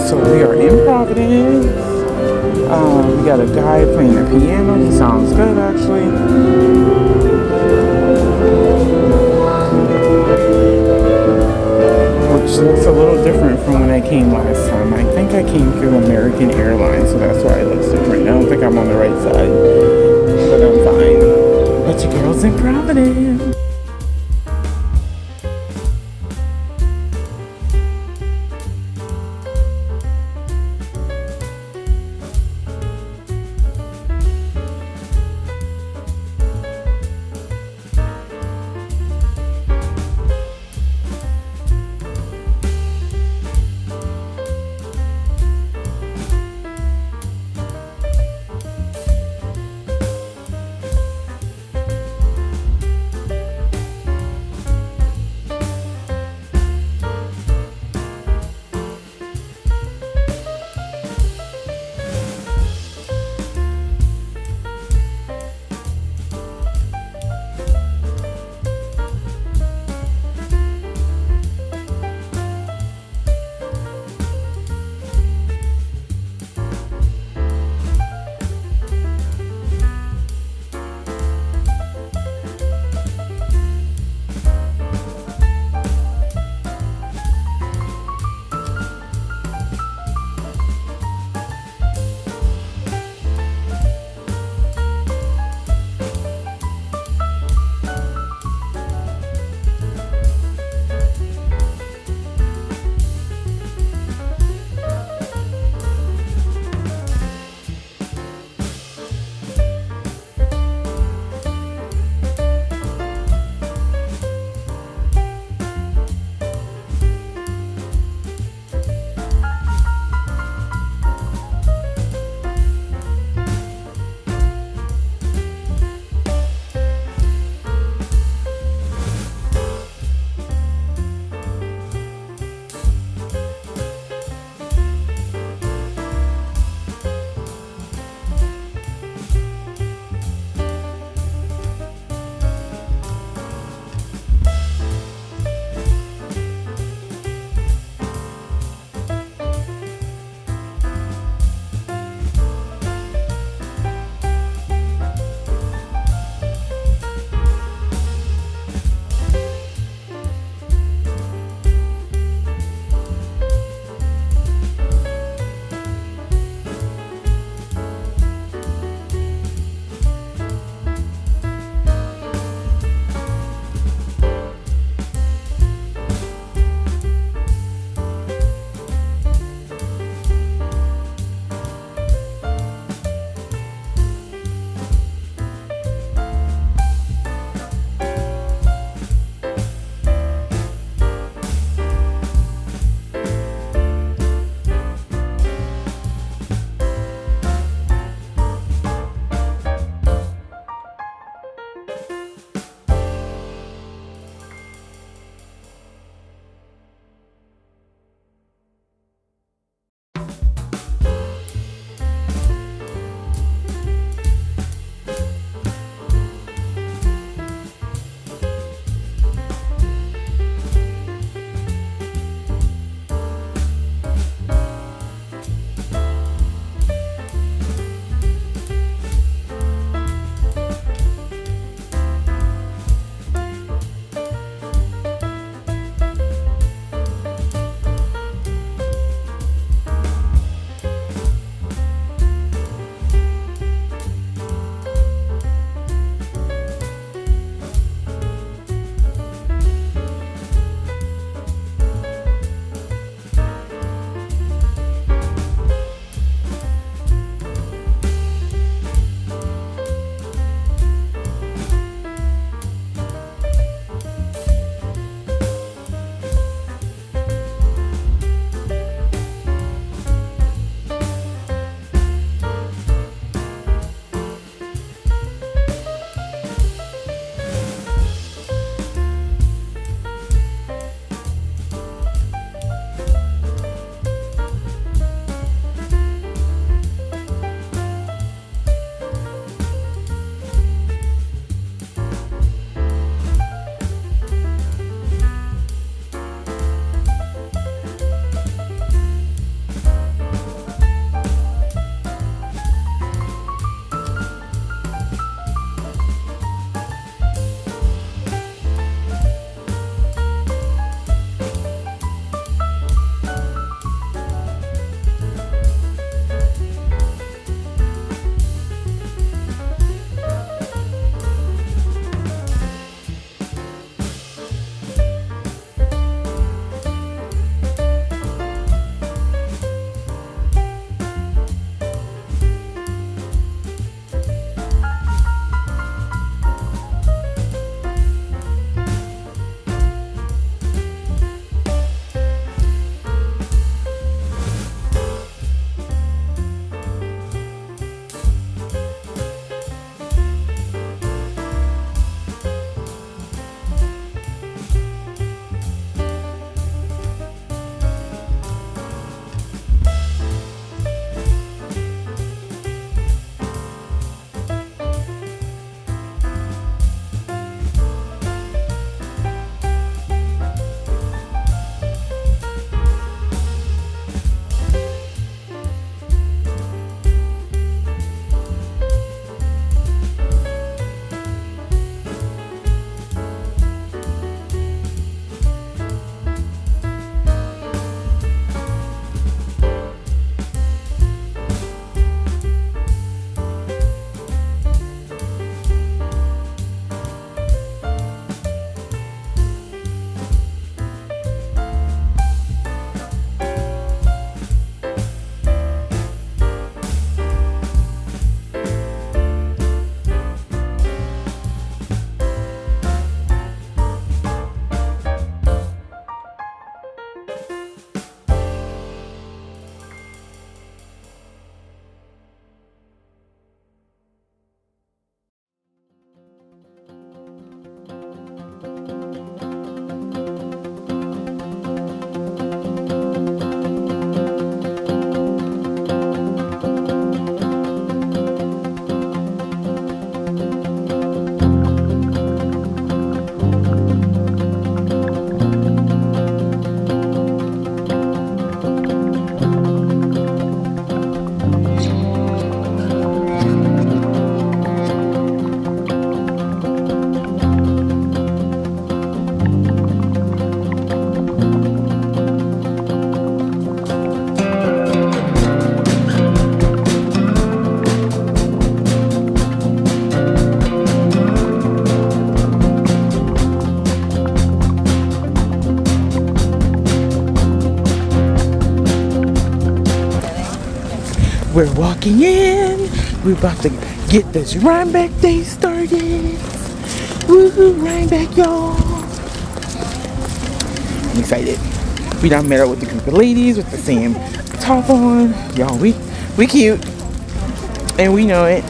So we are in Providence. We got a guy playing the piano. He sounds good, actually. Which looks a little different from when I came last time. I think I came through American Airlines, so that's why it looks different. I don't think I'm on the right side, but I'm fine. But your girl's in Providence. We're walking in. We're about to get this Rhinebeck day started. Woohoo, Rhinebeck, y'all. I'm excited. We done met up with a group of ladies with the same top on. Y'all, we cute. And we know it.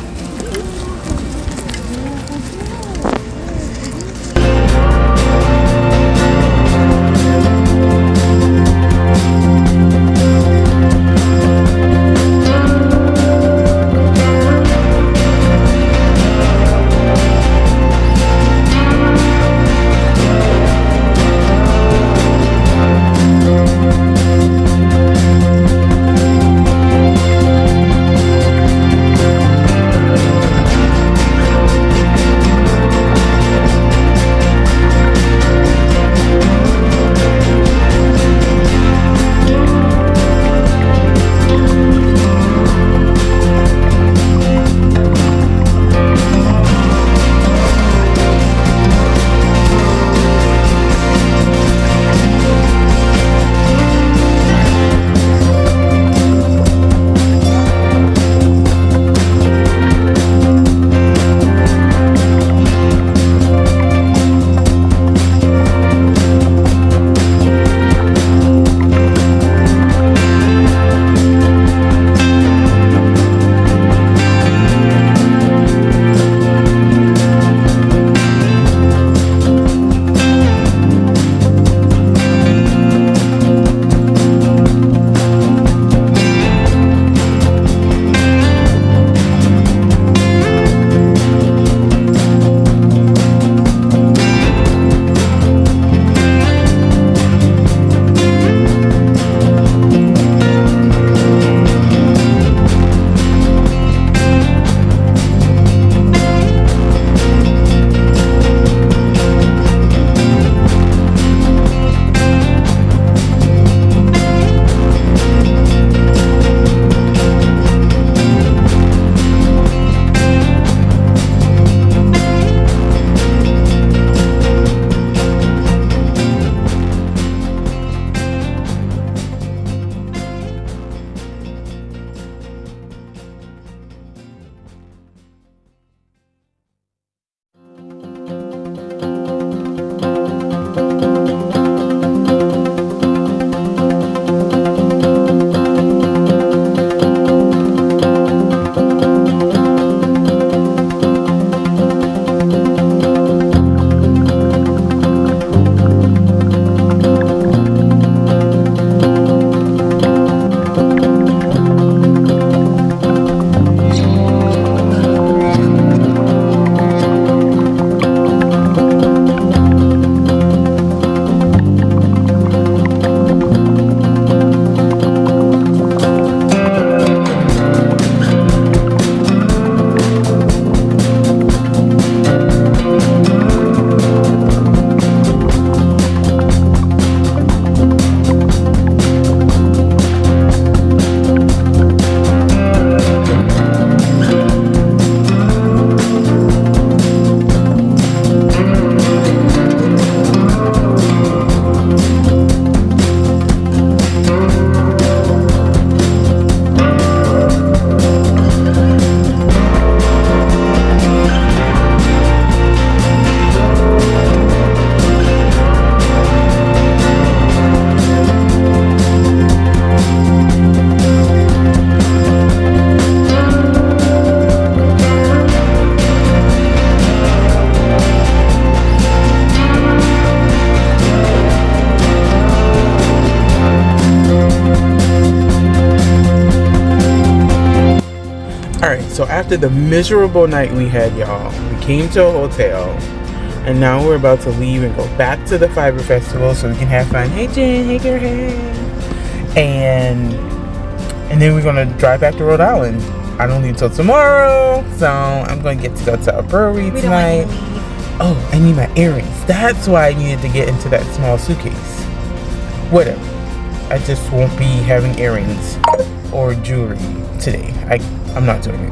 So after the miserable night we had, y'all, we came to a hotel, and now we're about to leave and go back to the Fiber Festival so we can have fun. Hey Jen, hey girl, hey. And then we're gonna drive back to Rhode Island. I don't leave till tomorrow, so I'm gonna get to go to a brewery tonight. Oh, I need my earrings. That's why I needed to get into that small suitcase. Whatever. I just won't be having earrings or jewelry today. I'm not doing it.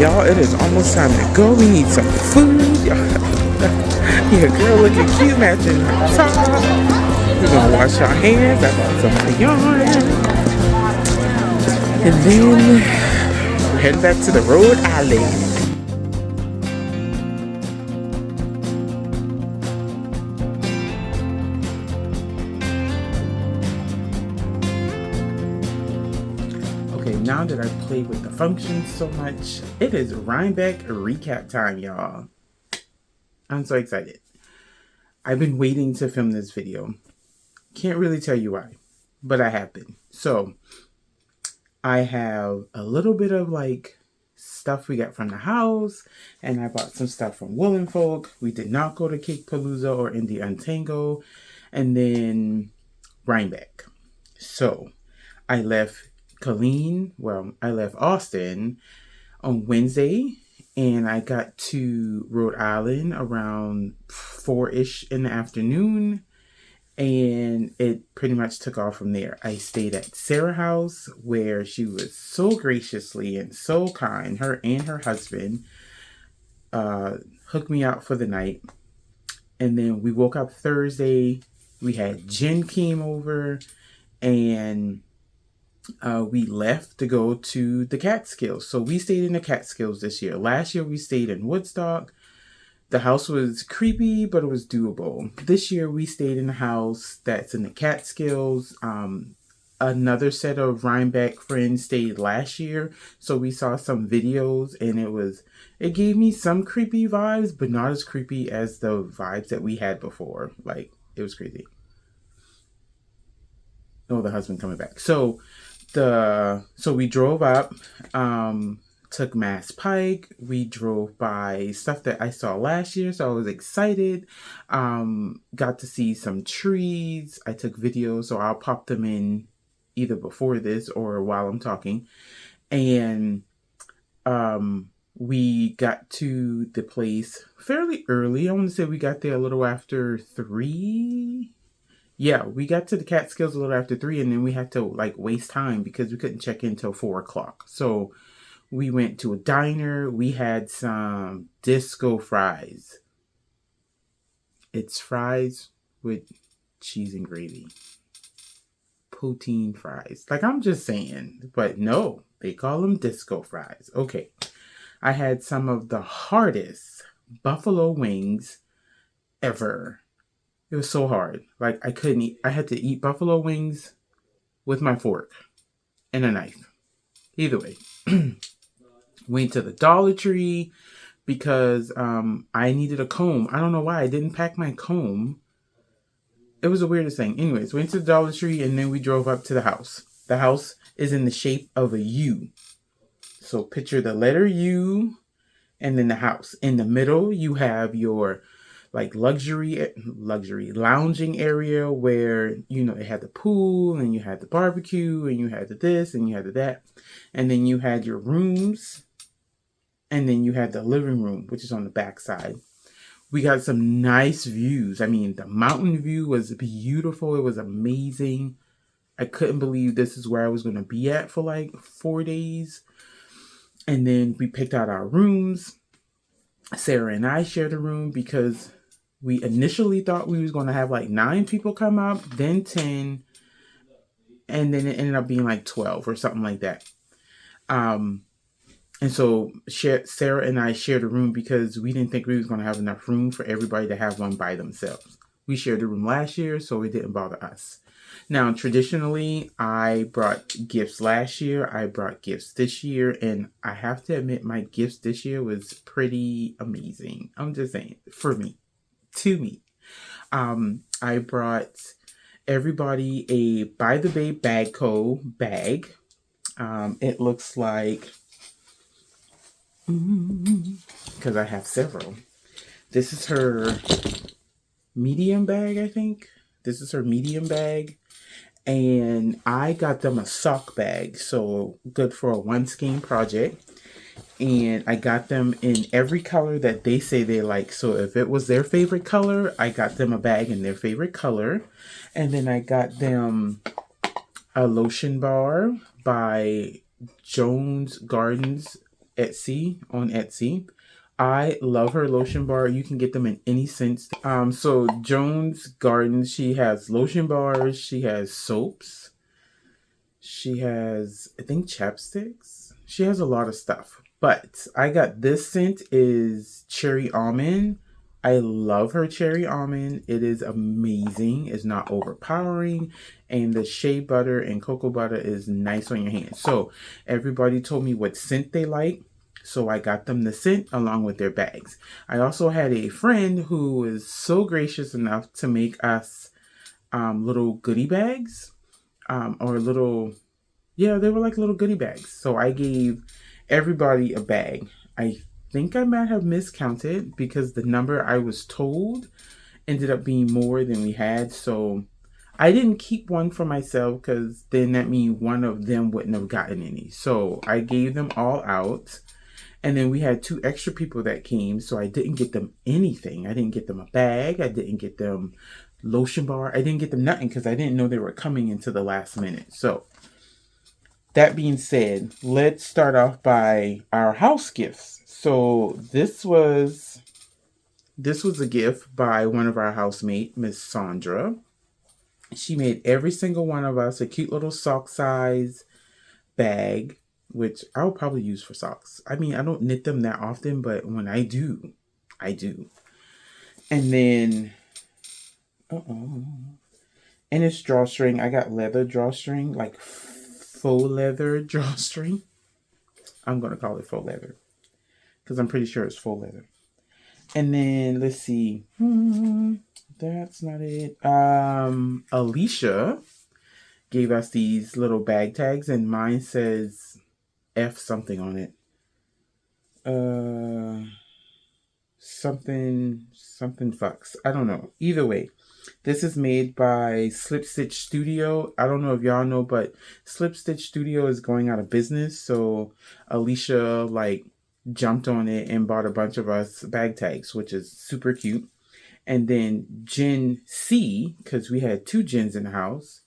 Y'all, it is almost time to go. We need some food. Your girl looking cute, matching her top. We're gonna wash our hands. I got some yarn. And then we're heading back to the Rhode Island. Okay, now that I've played with the functions so much, it is Rhinebeck Recap time, y'all. I'm so excited. I've been waiting to film this video. Can't really tell you why, but I have been. So, I have a little bit of like stuff we got from the house, and I bought some stuff from Woolen Folk. We did not go to Cake Palooza or Indie Untango, and then Rhinebeck. So, I left I left Austin on Wednesday, and I got to Rhode Island around 4-ish in the afternoon, and it pretty much took off from there. I stayed at Sarah's house, where she was so graciously and so kind. Her and her husband hooked me out for the night, and then we woke up Thursday. We had Jen came over, and we left to go to the Catskills. So we stayed in the Catskills this year. Last year we stayed in Woodstock. The house was creepy, but it was doable. This year we stayed in a house that's in the Catskills. Another set of Rhinebeck friends stayed last year, so we saw some videos, and it gave me some creepy vibes, but not as creepy as the vibes that we had before. Like, it was crazy. Oh, the husband coming back. So we drove up, took Mass Pike. We drove by stuff that I saw last year, so I was excited. Got to see some trees. I took videos, so I'll pop them in either before this or while I'm talking. And we got to the place fairly early. I want to say we got there a little after 3. Yeah, we got to the Catskills a little after 3, and then we had to like waste time because we couldn't check in till 4 o'clock. So we went to a diner. We had some disco fries. It's fries with cheese and gravy. Poutine fries. Like, I'm just saying. But no, they call them disco fries. Okay. I had some of the hardest buffalo wings ever. It was so hard. Like, I couldn't eat. I had to eat buffalo wings with my fork and a knife. Either way. Went to the Dollar Tree because I needed a comb. I don't know why I didn't pack my comb. It was the weirdest thing. Anyways, went to the Dollar Tree, and then we drove up to the house. The house is in the shape of a U. So picture the letter U and then the house. In the middle, you have your like luxury lounging area where, you know, it had the pool, and you had the barbecue, and you had the this, and you had the that. And then you had your rooms, and then you had the living room, which is on the back side. We got some nice views. I mean, the mountain view was beautiful. It was amazing. I couldn't believe this is where I was going to be at for like 4 days. And then we picked out our rooms. Sarah and I shared a room because we initially thought we was going to have like 9 people come up, then 10, and then it ended up being like 12 or something like that. And so Sarah and I shared a room because we didn't think we was going to have enough room for everybody to have one by themselves. We shared a room last year, so it didn't bother us. Now, traditionally, I brought gifts last year. I brought gifts this year, and I have to admit my gifts this year was pretty amazing. I'm just saying, for me, to me. I brought everybody a By the Bay Bagco bag. It looks like, because I have several. This is her medium bag, I think. This is her medium bag. And I got them a sock bag, so good for a one skein project. And I got them in every color that they say they like. So if it was their favorite color, I got them a bag in their favorite color. And then I got them a lotion bar by Jones Gardens On Etsy. I love her lotion bar. You can get them in any scent. So Joan's Garden, she has lotion bars, she has soaps, she has, I think, chapsticks. She has a lot of stuff. But I got this scent is cherry almond. I love her cherry almond. It is amazing. It's not overpowering. And the shea butter and cocoa butter is nice on your hands. So everybody told me what scent they like. So I got them the scent along with their bags. I also had a friend who was so gracious enough to make us little goodie bags. Or little, yeah, they were like little goodie bags. So I gave everybody a bag. I think I might have miscounted because the number I was told ended up being more than we had. So I didn't keep one for myself because then that means one of them wouldn't have gotten any. So I gave them all out. And then we had 2 extra people that came. So I didn't get them anything. I didn't get them a bag. I didn't get them lotion bar. I didn't get them nothing because I didn't know they were coming into the last minute. So that being said, let's start off by our house gifts. So this was a gift by one of our housemate, Miss Sandra. She made every single one of us a cute little sock size bag, which I'll probably use for socks. I mean, I don't knit them that often, but when I do, I do. And then, and it's drawstring. I got leather drawstring, like faux leather drawstring. I'm going to call it faux leather because I'm pretty sure it's faux leather. And then let's see. That's not it. Alicia gave us these little bag tags, and mine says F something on it. Something fucks. I don't know. Either way, this is made by Slip Stitch Studio. I don't know if y'all know, but Slip Stitch Studio is going out of business. So Alicia jumped on it and bought a bunch of us bag tags, which is super cute. And then Jen C, because we had 2 Jens in the house,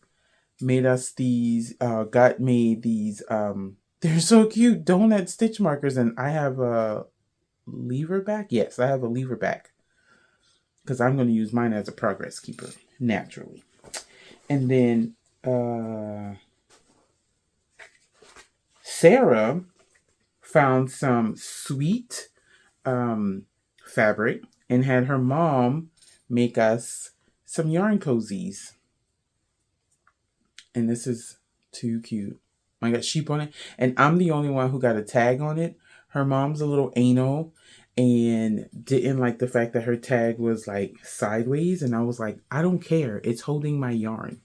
made us these, they're so cute, donut stitch markers. And I have a lever back. Yes, I have a lever back because I'm going to use mine as a progress keeper, naturally. And then Sarah found some sweet fabric and had her mom make us some yarn cozies. And this is too cute. I got sheep on it. And I'm the only one who got a tag on it. Her mom's a little anal and didn't like the fact that her tag was sideways. And I was like, I don't care. It's holding my yarn.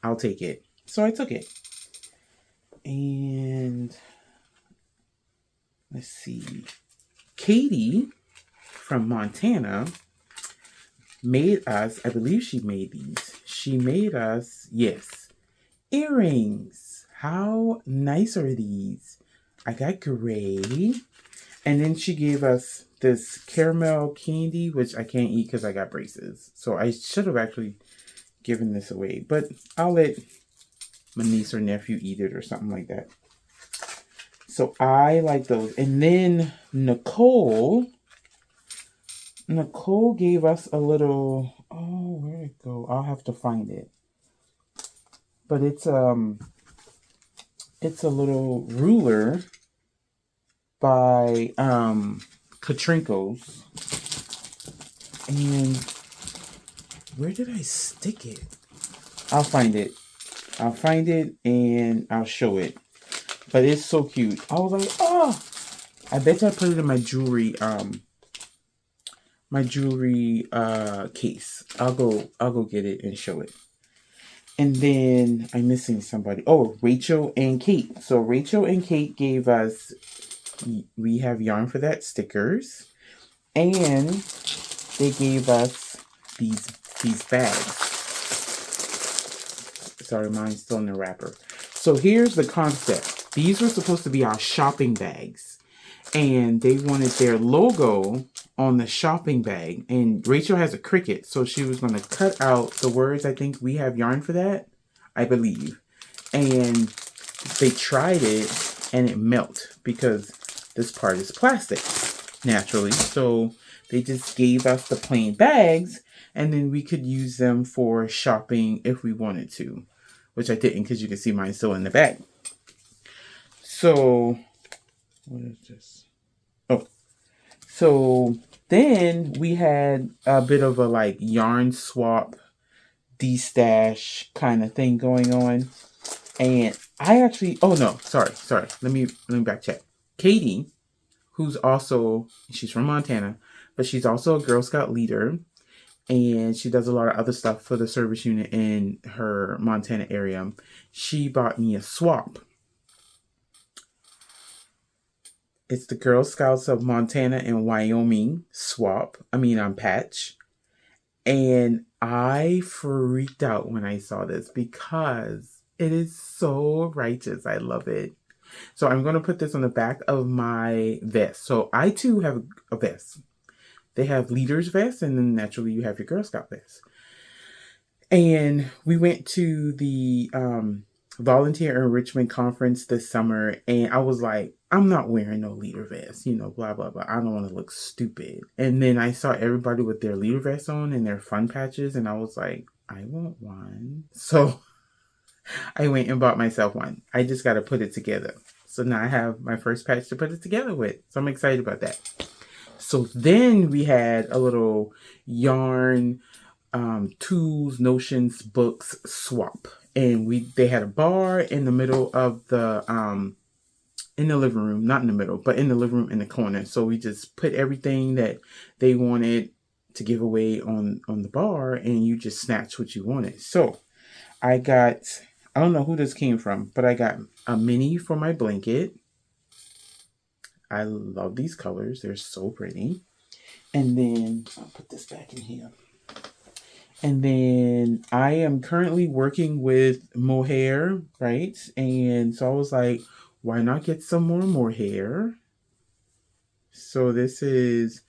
I'll take it. So I took it. And let's see. Katie from Montana made us, I believe she made these. She made us, yes, earrings. How nice are these? I got gray. And then she gave us this caramel candy, which I can't eat because I got braces. So I should have actually given this away. But I'll let my niece or nephew eat it or something like that. So I like those. And then Nicole gave us a little, where'd it go? I'll have to find it. But it's a little ruler by Katrinkos. And where did I stick it? I'll find it and I'll show it. But it's so cute. I was like, oh, I bet I put it in my jewelry case. I'll go get it and show it. And then I'm missing somebody. Oh, Rachel and Kate. So Rachel and Kate gave us, we have yarn for that, stickers. And they gave us these bags. Sorry, mine's still in the wrapper. So here's the concept. These were supposed to be our shopping bags. And they wanted their logo on the shopping bag. And Rachel has a Cricut. So she was going to cut out the words. I think we have yarn for that. I believe. And they tried it and it melted. Because this part is plastic, naturally. So they just gave us the plain bags, and then we could use them for shopping if we wanted to, which I didn't because you can see mine still in the bag. So, what is this? Oh, so then we had a bit of a like yarn swap, de-stash kind of thing going on. And I actually, oh no, sorry. Let me back check. Katie, who's also, she's from Montana, but she's also a Girl Scout leader. And she does a lot of other stuff for the service unit in her Montana area. She bought me a swap. It's the Girl Scouts of Montana and Wyoming swap. Patch. And I freaked out when I saw this because it is so righteous. I love it. So I'm going to put this on the back of my vest. So I too have a vest. They have leader's vest, and then naturally you have your Girl Scout vest. And we went to the volunteer enrichment conference this summer, and I was like, I'm not wearing no leader vest, blah, blah, blah. I don't want to look stupid. And then I saw everybody with their leader vests on and their fun patches, and I was like, I want one. So I went and bought myself one. I just got to put it together. So now I have my first patch to put it together with. So I'm excited about that. So then we had a little yarn, tools, notions, books swap. And they had a bar in the middle of the, in the living room, not in the middle, but in the living room in the corner. So we just put everything that they wanted to give away on the bar, and you just snatch what you wanted. So I don't know who this came from, but I got a mini for my blanket. I love these colors. They're so pretty. And then I'll put this back in here. And then I am currently working with mohair, right? And so I was like, why not get some more mohair? So this is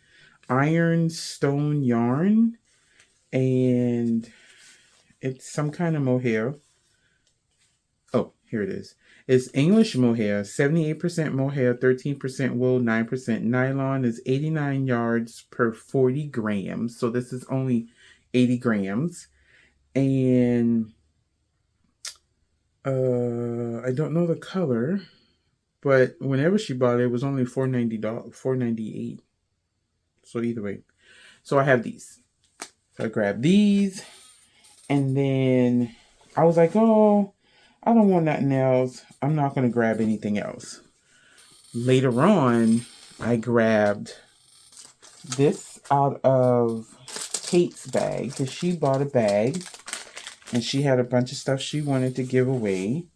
ironstone yarn, and it's some kind of mohair. Oh, here it is. It's English mohair, 78% mohair, 13% wool, 9% nylon. Is 89 yards per 40 grams. So this is only 80 grams. And I don't know the color, but whenever she bought it, it was only $4.98. So either way. So I have these. So I grabbed these, and then I was like, oh, I don't want nothing else. I'm not going to grab anything else. Later on, I grabbed this out of Kate's bag because she bought a bag and she had a bunch of stuff she wanted to give away.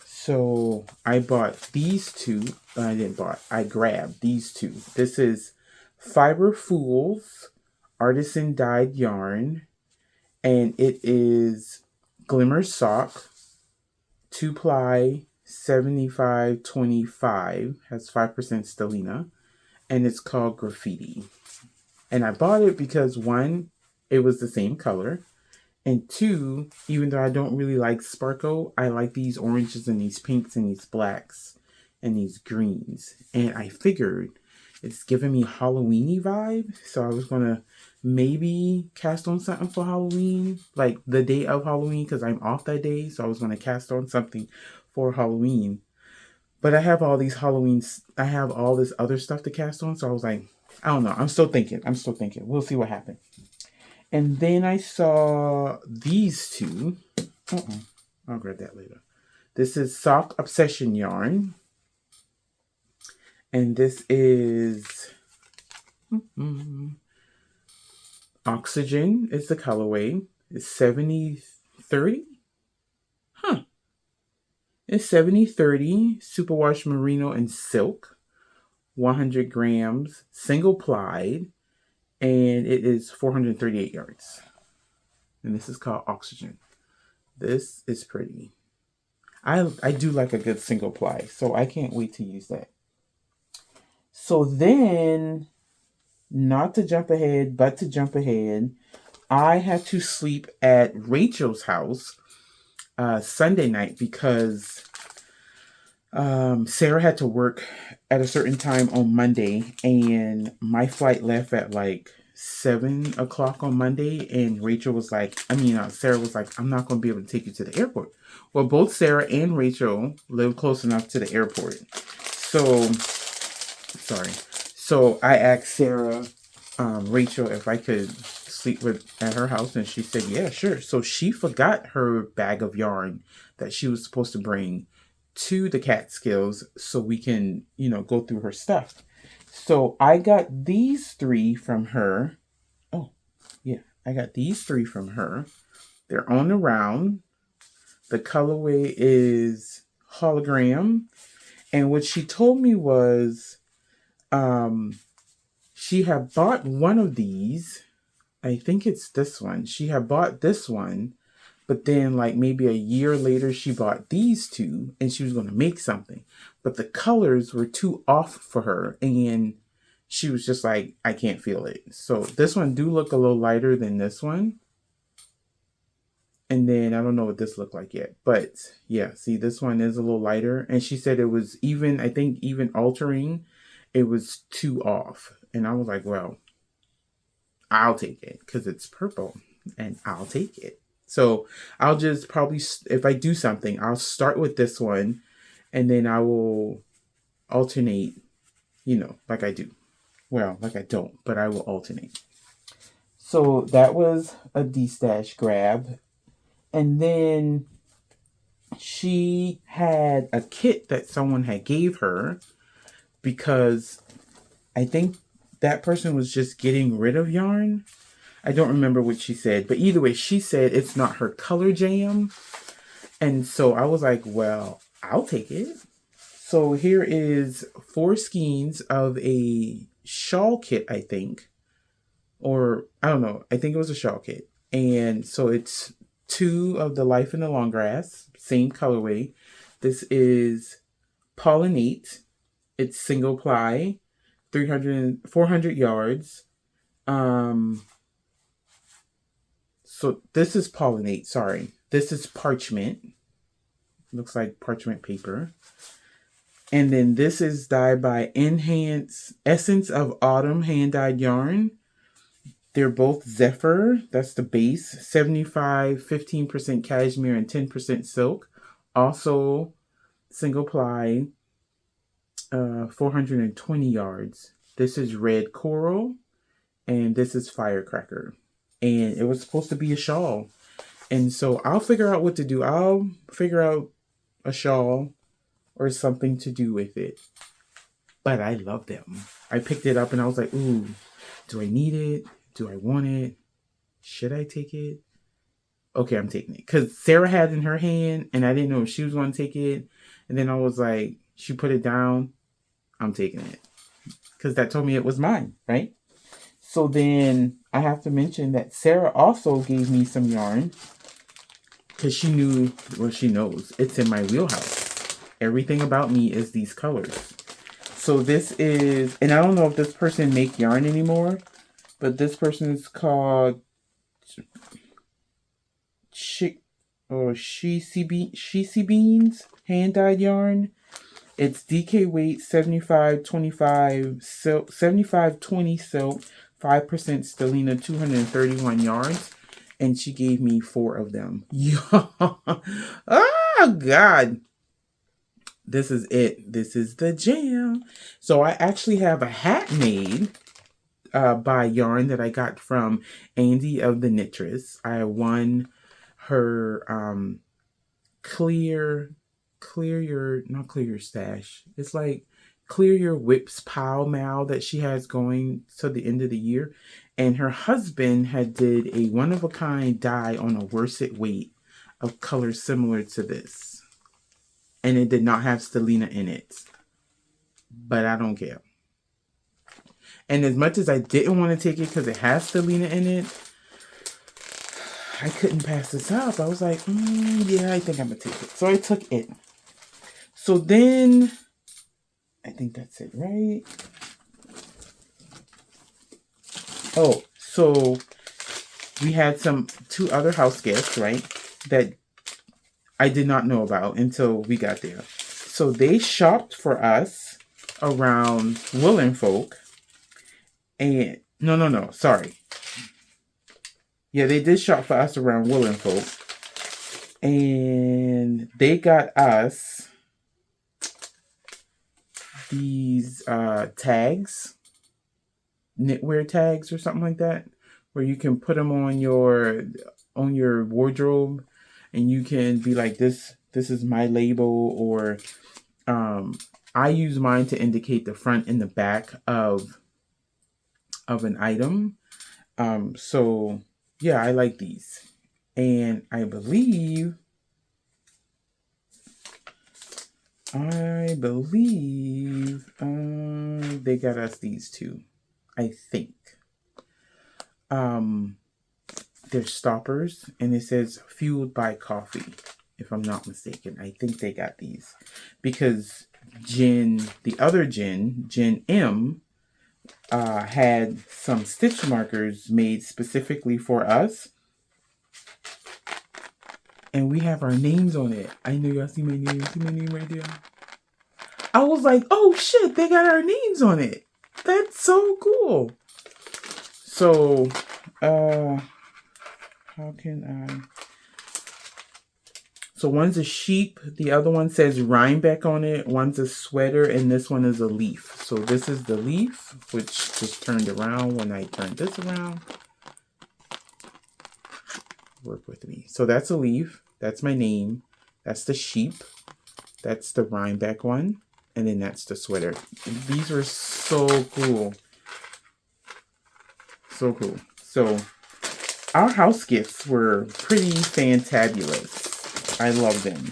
So I bought these two. I grabbed these two. This is Fiber Fools Artisan Dyed Yarn, and it is Glimmer Sock. 2-ply, 75/25, has 5% stellina, and it's called Graffiti. And I bought it because, one, it was the same color, and two, even though I don't really like sparkle, I like these oranges and these pinks and these blacks and these greens. And I figured it's giving me Halloween-y vibe, so I was going to maybe cast on something for Halloween, like the day of Halloween, because I'm off that day. So I was going to cast on something for Halloween. But I have all this other stuff to cast on. So I was like, I don't know. I'm still thinking. We'll see what happens. And then I saw these two. I'll grab that later. This is Sock Obsession Yarn. And this is Oxygen is the colorway. It's 70/30. It's 70/30 superwash merino and silk, 100 grams, single plied, and it is 438 yards. And this is called Oxygen. This is pretty. I do like a good single ply, so I can't wait to use that. So then, not to jump ahead, but to jump ahead, I had to sleep at Rachel's house Sunday night because Sarah had to work at a certain time on Monday, and my flight left at like 7 o'clock on Monday. And Rachel was like, Sarah was like, I'm not going to be able to take you to the airport. Well, both Sarah and Rachel live close enough to the airport. So, sorry. So I asked Sarah, Rachel, if I could sleep at her house, and she said, yeah, sure. So she forgot her bag of yarn that she was supposed to bring to the Catskills so we can, go through her stuff. So I got these three from her. Oh, yeah, I got these three from her. They're on the round. The colorway is hologram. And what she told me was she had bought one of these. I think it's this one. She had bought this one, but then like maybe a year later, she bought these two and she was going to make something. But the colors were too off for her. And she was just like, I can't feel it. So this one do look a little lighter than this one. And then I don't know what this looked like yet. But yeah, see, this one is a little lighter. And she said it was even, I think even altering, it was too off. And I was like, well, I'll take it because it's purple and I'll take it. So I'll just probably, if I do something, I'll start with this one and then I will alternate, like I do. Well, like I don't, but I will alternate. So that was a D-stash grab. And then she had a kit that someone had gave her because I think that person was just getting rid of yarn. I don't remember what she said, but either way, she said it's not her color jam. And so I was like, well, I'll take it. So here is 4 skeins of a shawl kit, I think. Or, I don't know. I think it was a shawl kit. And so it's 2 of the Life in the Long Grass, same colorway. This is Pollinate. It's single ply, 400 yards. So this is Pollinate, sorry. This is Parchment. Looks like parchment paper. And then this is dyed by Essence of Autumn hand-dyed yarn. They're both Zephyr. That's the base. 15% cashmere, and 10% silk. Also single ply, 420 yards. This is Red Coral. And this is Firecracker. And it was supposed to be a shawl. And so I'll figure out what to do. I'll figure out a shawl or something to do with it. But I love them. I picked it up and I was like, ooh, do I need it? Do I want it? Should I take it? Okay, I'm taking it. Because Sarah had it in her hand and I didn't know if she was going to take it. And then I was like, she put it down. I'm taking it. Because that told me it was mine, right? So then I have to mention that Sarah also gave me some yarn. Because she knew, well, she knows. It's in my wheelhouse. Everything about me is these colors. So this is, and I don't know if this person make yarn anymore. But this person is called Shisi Beans hand-dyed yarn. It's DK weight, 75-25 silk, 75-20 silk, 5% stellina, 231 yards. And she gave me 4 of them. Oh, God. This is it. This is the jam. So I actually have a hat made by yarn that I got from Andy of the Knitress. I won her clear your stash. It's like Clear Your Whips Pow Mal that she has going to the end of the year. And her husband had did a one-of-a-kind dye on a worsted weight of colors similar to this. And it did not have stellina in it. But I don't care. And as much as I didn't want to take it because it has stellina in it, I couldn't pass this up. I was like, yeah, I think I'm going to take it. So I took it. So then, I think that's it, right? Oh, so we had 2 other house guests, right? That I did not know about until we got there. So they shopped for us around Folk. And no, sorry. Yeah, they did shop for us around Folk. And they got us these tags, knitwear tags or something like that, where you can put them on your wardrobe, and you can be like, this is my label, or I use mine to indicate the front and the back of an item. So yeah, I like these, and I believe they got us these too. I think. They're stoppers, and it says fueled by coffee, if I'm not mistaken. I think they got these because the other Jen M, had some stitch markers made specifically for us, and we have our names on it. I know y'all see my name. See my name right there? I was like, oh shit, they got our names on it. That's so cool. So, how can I? So one's a sheep, the other one says Rhinebeck on it, one's a sweater, and this one is a leaf. So this is the leaf, which just turned around when I turned this around. Work with me. So that's a leaf. That's my name. That's the sheep. That's the Rhinebeck one. And then that's the sweater. These were so cool. So cool. So our house gifts were pretty fantabulous. I love them.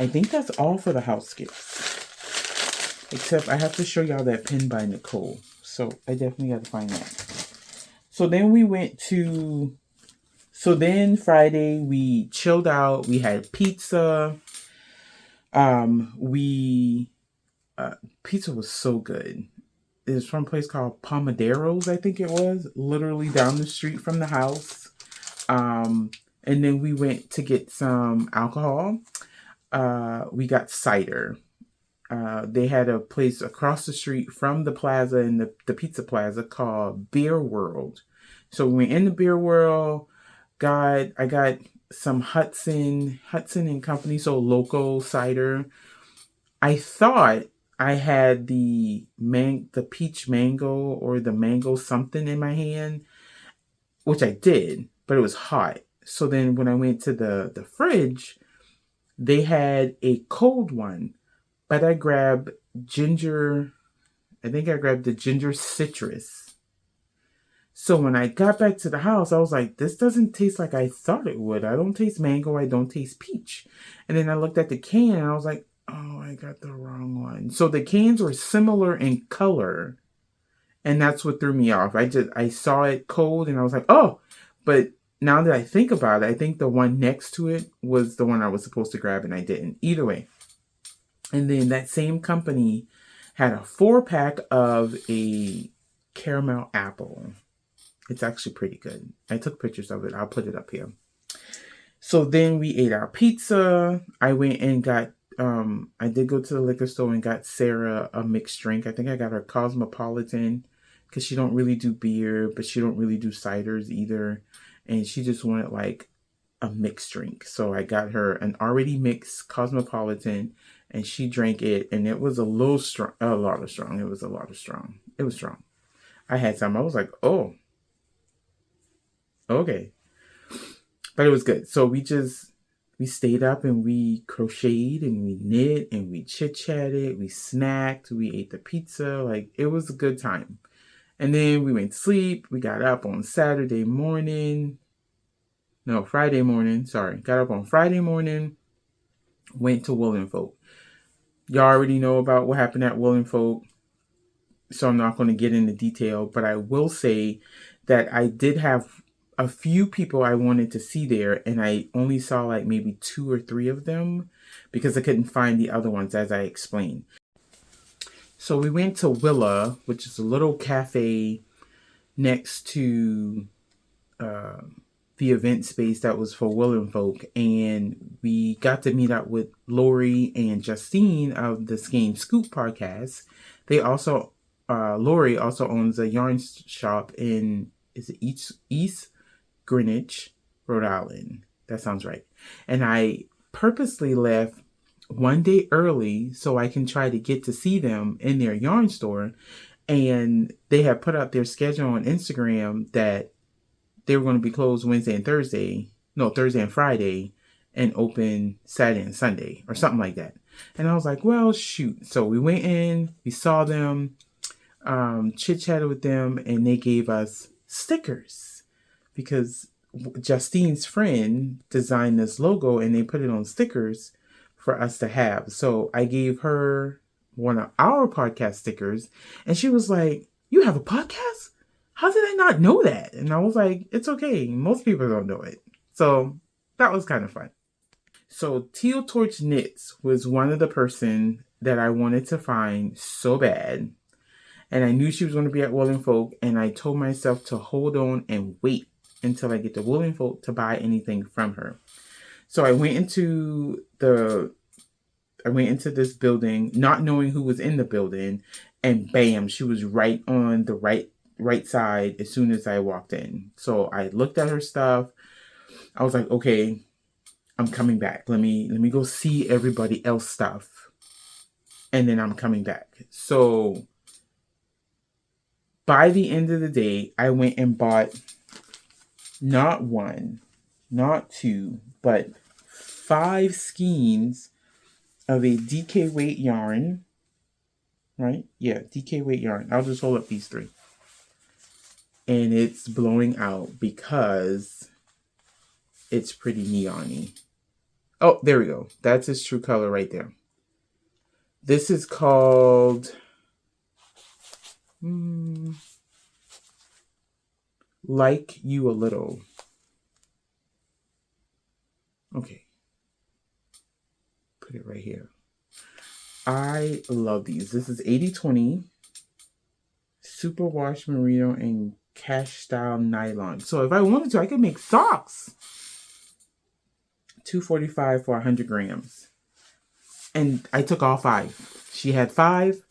I think that's all for the house gifts. Except I have to show y'all that pin by Nicole. So I definitely got to find that. So then we went to... So then Friday we chilled out. We had pizza. Pizza was so good. It was from a place called Pomodero's, I think it was. Literally down the street from the house. And then we went to get some alcohol. We got cider. They had a place across the street from the plaza, in the pizza plaza, called Beer World. So we went in the Beer World. I got some Hudson and Company, so local cider. I thought I had the peach mango or the mango something in my hand, which I did, but it was hot. So then when I went to the fridge, they had a cold one, but I grabbed ginger. I think I grabbed the ginger citrus. So when I got back to the house, I was like, this doesn't taste like I thought it would. I don't taste mango. I don't taste peach. And then I looked at the can and I was like, oh, I got the wrong one. So the cans were similar in color. And that's what threw me off. I saw it cold and I was like, oh, but now that I think about it, I think the one next to it was the one I was supposed to grab and I didn't. Either way. And then that same company had a 4-pack of a caramel apple. It's actually pretty good. I took pictures of it. I'll put it up here. So then we ate our pizza. I went and got, I did go to the liquor store and got Sarah a mixed drink. I think I got her Cosmopolitan because she don't really do beer, but she don't really do ciders either. And she just wanted like a mixed drink. So I got her an already mixed Cosmopolitan and she drank it. And it was a lot of strong. It was a lot of strong. It was strong. I had some. I was like, oh, okay. But it was good. So we stayed up and we crocheted and we knit and we chit-chatted. We snacked. We ate the pizza. Like, it was a good time. And then we went to sleep. We got up on Friday morning. Sorry. Got up on Friday morning. Went to Folk. Y'all already know about what happened at Folk. So I'm not going to get into detail. But I will say that I did have a few people I wanted to see there, and I only saw like maybe 2 or 3 of them because I couldn't find the other ones, as I explained. So we went to Willa, which is a little cafe next to the event space that was for Willing Folk, and we got to meet up with Lori and Justine of the Skein Scoop podcast. They also, Lori also owns a yarn shop in, is it East Greenwich, Rhode Island? That sounds right. And I purposely left one day early so I can try to get to see them in their yarn store. And they have put out their schedule on Instagram that they were going to be closed Wednesday and Thursday. No, Thursday and Friday, and open Saturday and Sunday or something like that. And I was like, well, shoot. So we went in, we saw them, chit-chatted with them, and they gave us stickers because Justine's friend designed this logo and they put it on stickers for us to have. So I gave her one of our podcast stickers, and she was like, you have a podcast? How did I not know that? And I was like, it's okay. Most people don't know it. So that was kind of fun. So Teal Torch Knits was one of the person that I wanted to find so bad. And I knew she was going to be at Willing Folk, and I told myself to hold on and wait until I get to Willing Folk to buy anything from her. So I went into this building, not knowing who was in the building, and bam, she was right on the right side as soon as I walked in. So I looked at her stuff. I was like, okay, I'm coming back. Let me go see everybody else stuff, and then I'm coming back. So by the end of the day, I went and bought not one, not two, but 5 skeins of a DK weight yarn, right? Yeah, DK weight yarn. I'll just hold up these 3. And it's blowing out because it's pretty neon-y. Oh, there we go. That's its true color right there. This is called Like You a Little. Okay. Put it right here. I love these. This is 80/20 superwash merino and cash style nylon. So if I wanted to, I could make socks. $2.45 for 100 grams. And I took all 5. She had 5.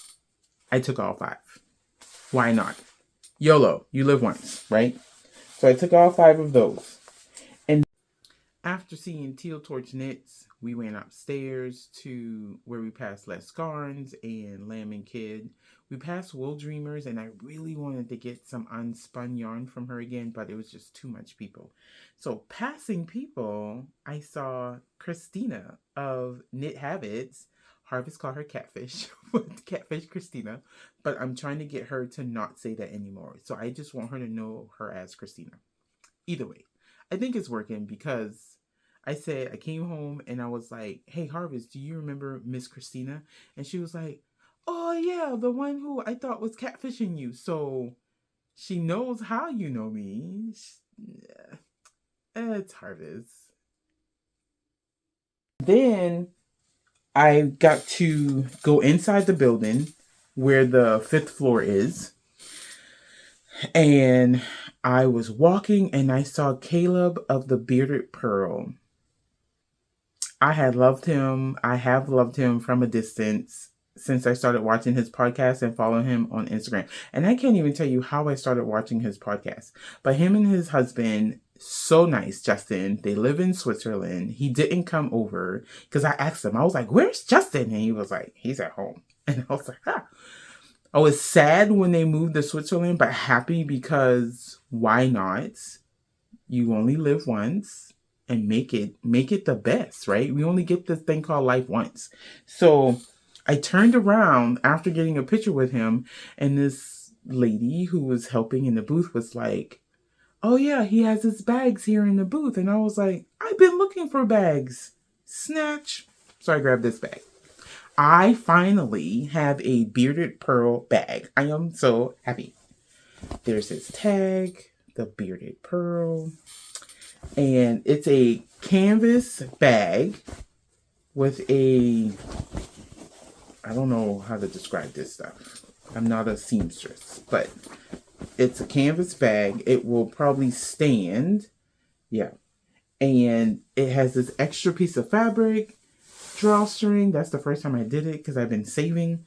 I took all 5. Why not? YOLO. You live once, right? So I took all 5 of those. And after seeing Teal Torch Knits, we went upstairs to where we passed Les Scarns and Lamb and Kid. We passed Wool Dreamers, and I really wanted to get some unspun yarn from her again, but it was just too much people. So passing people, I saw Christina of Knit Habits. Harvest called her Catfish, Catfish Christina, but I'm trying to get her to not say that anymore. So I just want her to know her as Christina. Either way, I think it's working because I came home and I was like, hey, Harvest, do you remember Miss Christina? And she was like, oh, yeah, the one who I thought was catfishing you. So she knows how you know me. It's Harvest. Then I got to go inside the building where the 5th floor is. And I was walking and I saw Caleb of the Bearded Pearl. I have loved him from a distance since I started watching his podcast and following him on Instagram. And I can't even tell you how I started watching his podcast. But him and his husband, so nice, Justin. They live in Switzerland. He didn't come over because I asked him. I was like, where's Justin? And he was like, he's at home. And I was like, ah. I was sad when they moved to Switzerland, but happy because why not? You only live once. And make it the best, right? We only get this thing called life once. So I turned around after getting a picture with him, and this lady who was helping in the booth was like, oh yeah, he has his bags here in the booth. And I was like, I've been looking for bags. Snatch. So I grabbed this bag. I finally have a Bearded Pearl bag. I am so happy. There's his tag, the Bearded Pearl. And it's a canvas bag with I don't know how to describe this stuff. I'm not a seamstress, but it's a canvas bag. It will probably stand Yeah. And it has this extra piece of fabric, drawstring. That's the first time I did it because I've been saving.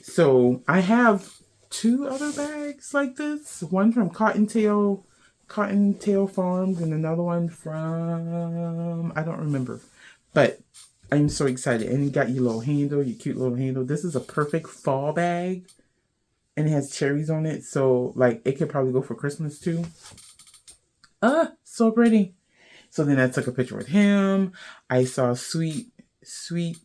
So I have 2 other bags like this. One from Cottontail Farms and another one from, I don't remember. But I'm so excited. And you got your little handle, your cute little handle. This is a perfect fall bag. And it has cherries on it. So like it could probably go for Christmas too. So pretty. So then I took a picture with him. I saw Sweet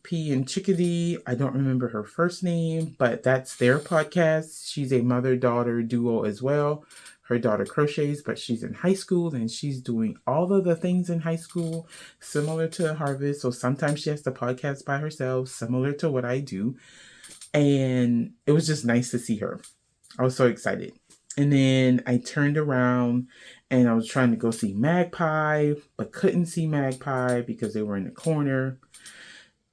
Pea and Chickadee. I don't remember her first name, but that's their podcast. She's a mother-daughter duo as well. Her daughter crochets, but she's in high school and she's doing all of the things in high school, similar to Harvest. So sometimes she has to podcast by herself, similar to what I do. And it was just nice to see her. I was so excited. And then I turned around and I was trying to go see Magpie, but couldn't see Magpie because they were in the corner.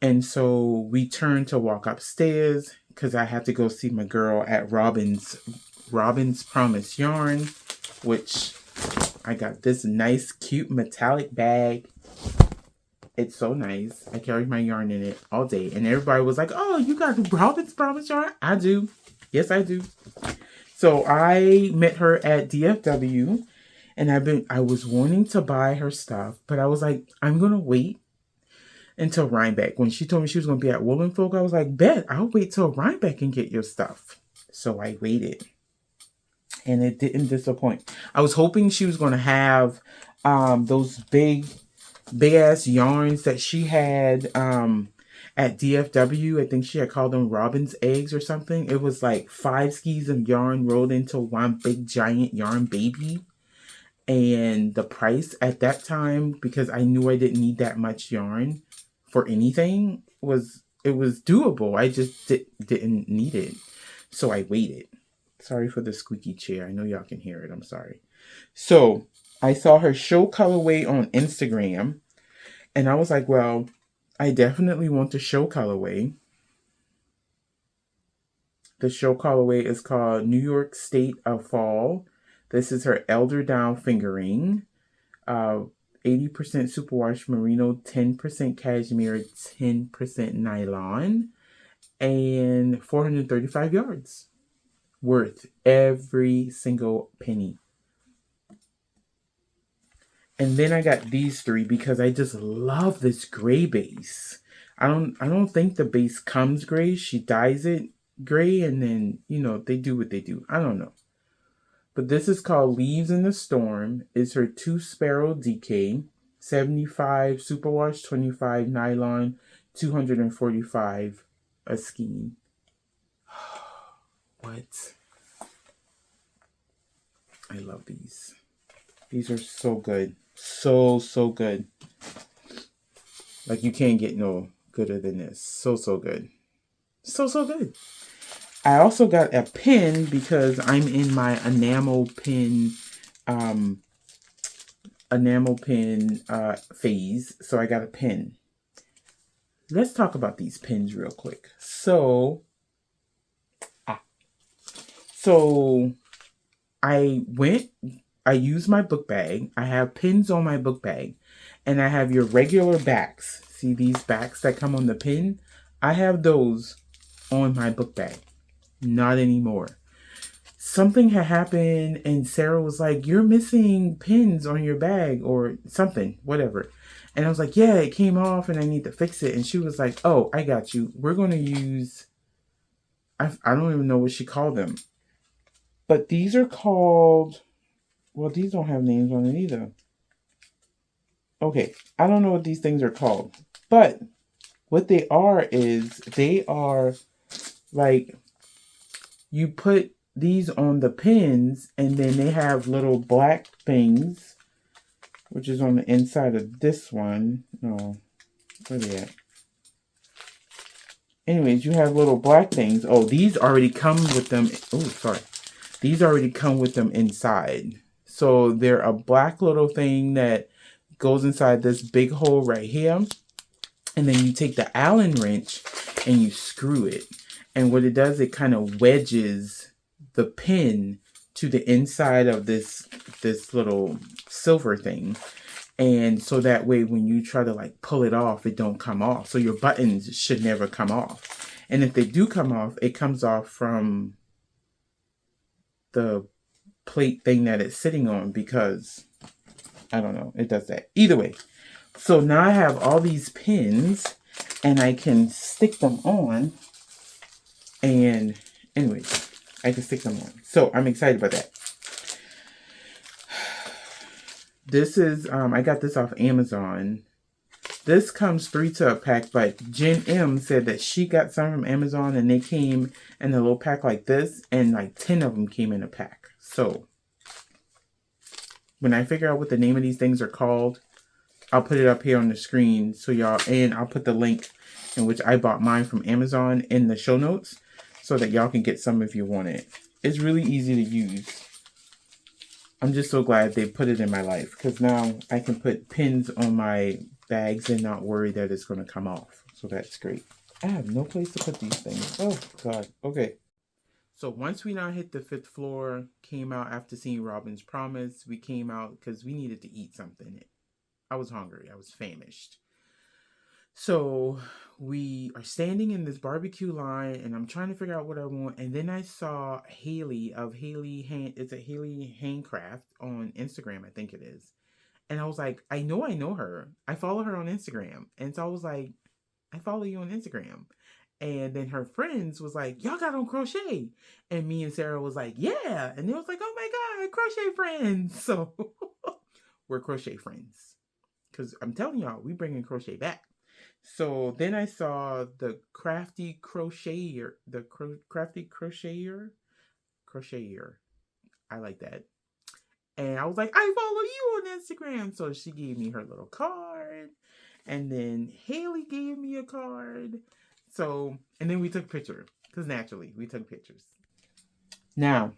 And so we turned to walk upstairs because I had to go see my girl at Robin's Promise Yarn, which I got this nice, cute metallic bag. It's so nice. I carried my yarn in it all day. And everybody was like, oh, you got Robin's Promise Yarn? I do. Yes, I do. So I met her at DFW. And I was wanting to buy her stuff, but I was like, I'm going to wait until Rhinebeck. When she told me she was going to be at Woolen Folk, I was like, bet, I'll wait till Rhinebeck and get your stuff. So I waited. And it didn't disappoint. I was hoping she was going to have those big ass yarns that she had at DFW. I think she had called them Robin's Eggs or something. It was like 5 skis of yarn rolled into one big giant yarn baby. And the price at that time, because I knew I didn't need that much yarn for anything, was doable. I just didn't need it. So I waited. Sorry for the squeaky chair. I know y'all can hear it. I'm sorry. So I saw her show colorway on Instagram. And I was like, well, I definitely want the show colorway. The show colorway is called New York State of Fall. This is her Elder Down fingering. 80% superwash merino, 10% cashmere, 10% nylon, and 435 yards. Worth every single penny. And then I got these 3 because I just love this gray base. I don't think the base comes gray. She dyes it gray and then, they do what they do. I don't know. But this is called Leaves in the Storm. It's her 2 Sparrow DK, 75 superwash, 25 nylon, 245 a skein. What? I love these. These are so good. So good. Like you can't get no gooder than this. So good. So good. I also got a pin because I'm in my enamel pin phase. So I got a pin. Let's talk about these pins real quick. So I used my book bag. I have pins on my book bag. And I have your regular backs. See these backs that come on the pin? I have those on my book bag. Not anymore. Something had happened and Sarah was like, you're missing pins on your bag or something, whatever. And I was like, yeah, it came off and I need to fix it. And she was like, oh, I got you. We're going to use, I don't even know what she called them. But these are called, well, these don't have names on it either. Okay, I don't know what these things are called. But what they are is they are like, you put these on the pins and then they have little black things, which is on the inside of this one. No, where are they at? Anyways, you have little black things. Oh, these already come with them. Oh, sorry. These already come with them inside. So they're a black little thing that goes inside this big hole right here. And then you take the Allen wrench and you screw it. And what it does, it kind of wedges the pin to the inside of this little silver thing. And so that way, when you try to like pull it off, it don't come off. So your buttons should never come off. And if they do come off, it comes off from the plate thing that it's sitting on, because I don't know, it does that. Either way. So now I have all these pins and I can stick them on. And anyway, I can stick them on. So I'm excited about that. This is, I got this off Amazon. This comes 3 to a pack, but Jen M said that she got some from Amazon and they came in a little pack like this, and like 10 of them came in a pack. So when I figure out what the name of these things are called, I'll put it up here on the screen so y'all, and I'll put the link in which I bought mine from Amazon in the show notes so that y'all can get some if you want it. It's really easy to use. I'm just so glad they put it in my life, because now I can put pins on my bags and not worry that it's going to come off. So that's great. I have no place to put these things. Oh, God. Okay. So once we now hit the 5th floor, came out after seeing Robin's Promise, we came out because we needed to eat something. I was hungry. I was famished. So we are standing in this barbecue line, and I'm trying to figure out what I want. And then I saw Haley of it's a Haley Handcraft on Instagram, I think it is. And I was like, I know her. I follow her on Instagram. And so I was like, I follow you on Instagram. And then her friends was like, y'all got on crochet. And me and Sarah was like, yeah. And they was like, oh my God, crochet friends. So we're crochet friends. Because I'm telling y'all, we bringing crochet back. So then I saw the Crafty Crocheter. I like that. And I was like, I follow you on Instagram. So she gave me her little card. And then Haley gave me a card. So, and then we took pictures. Because naturally, we took pictures. Now,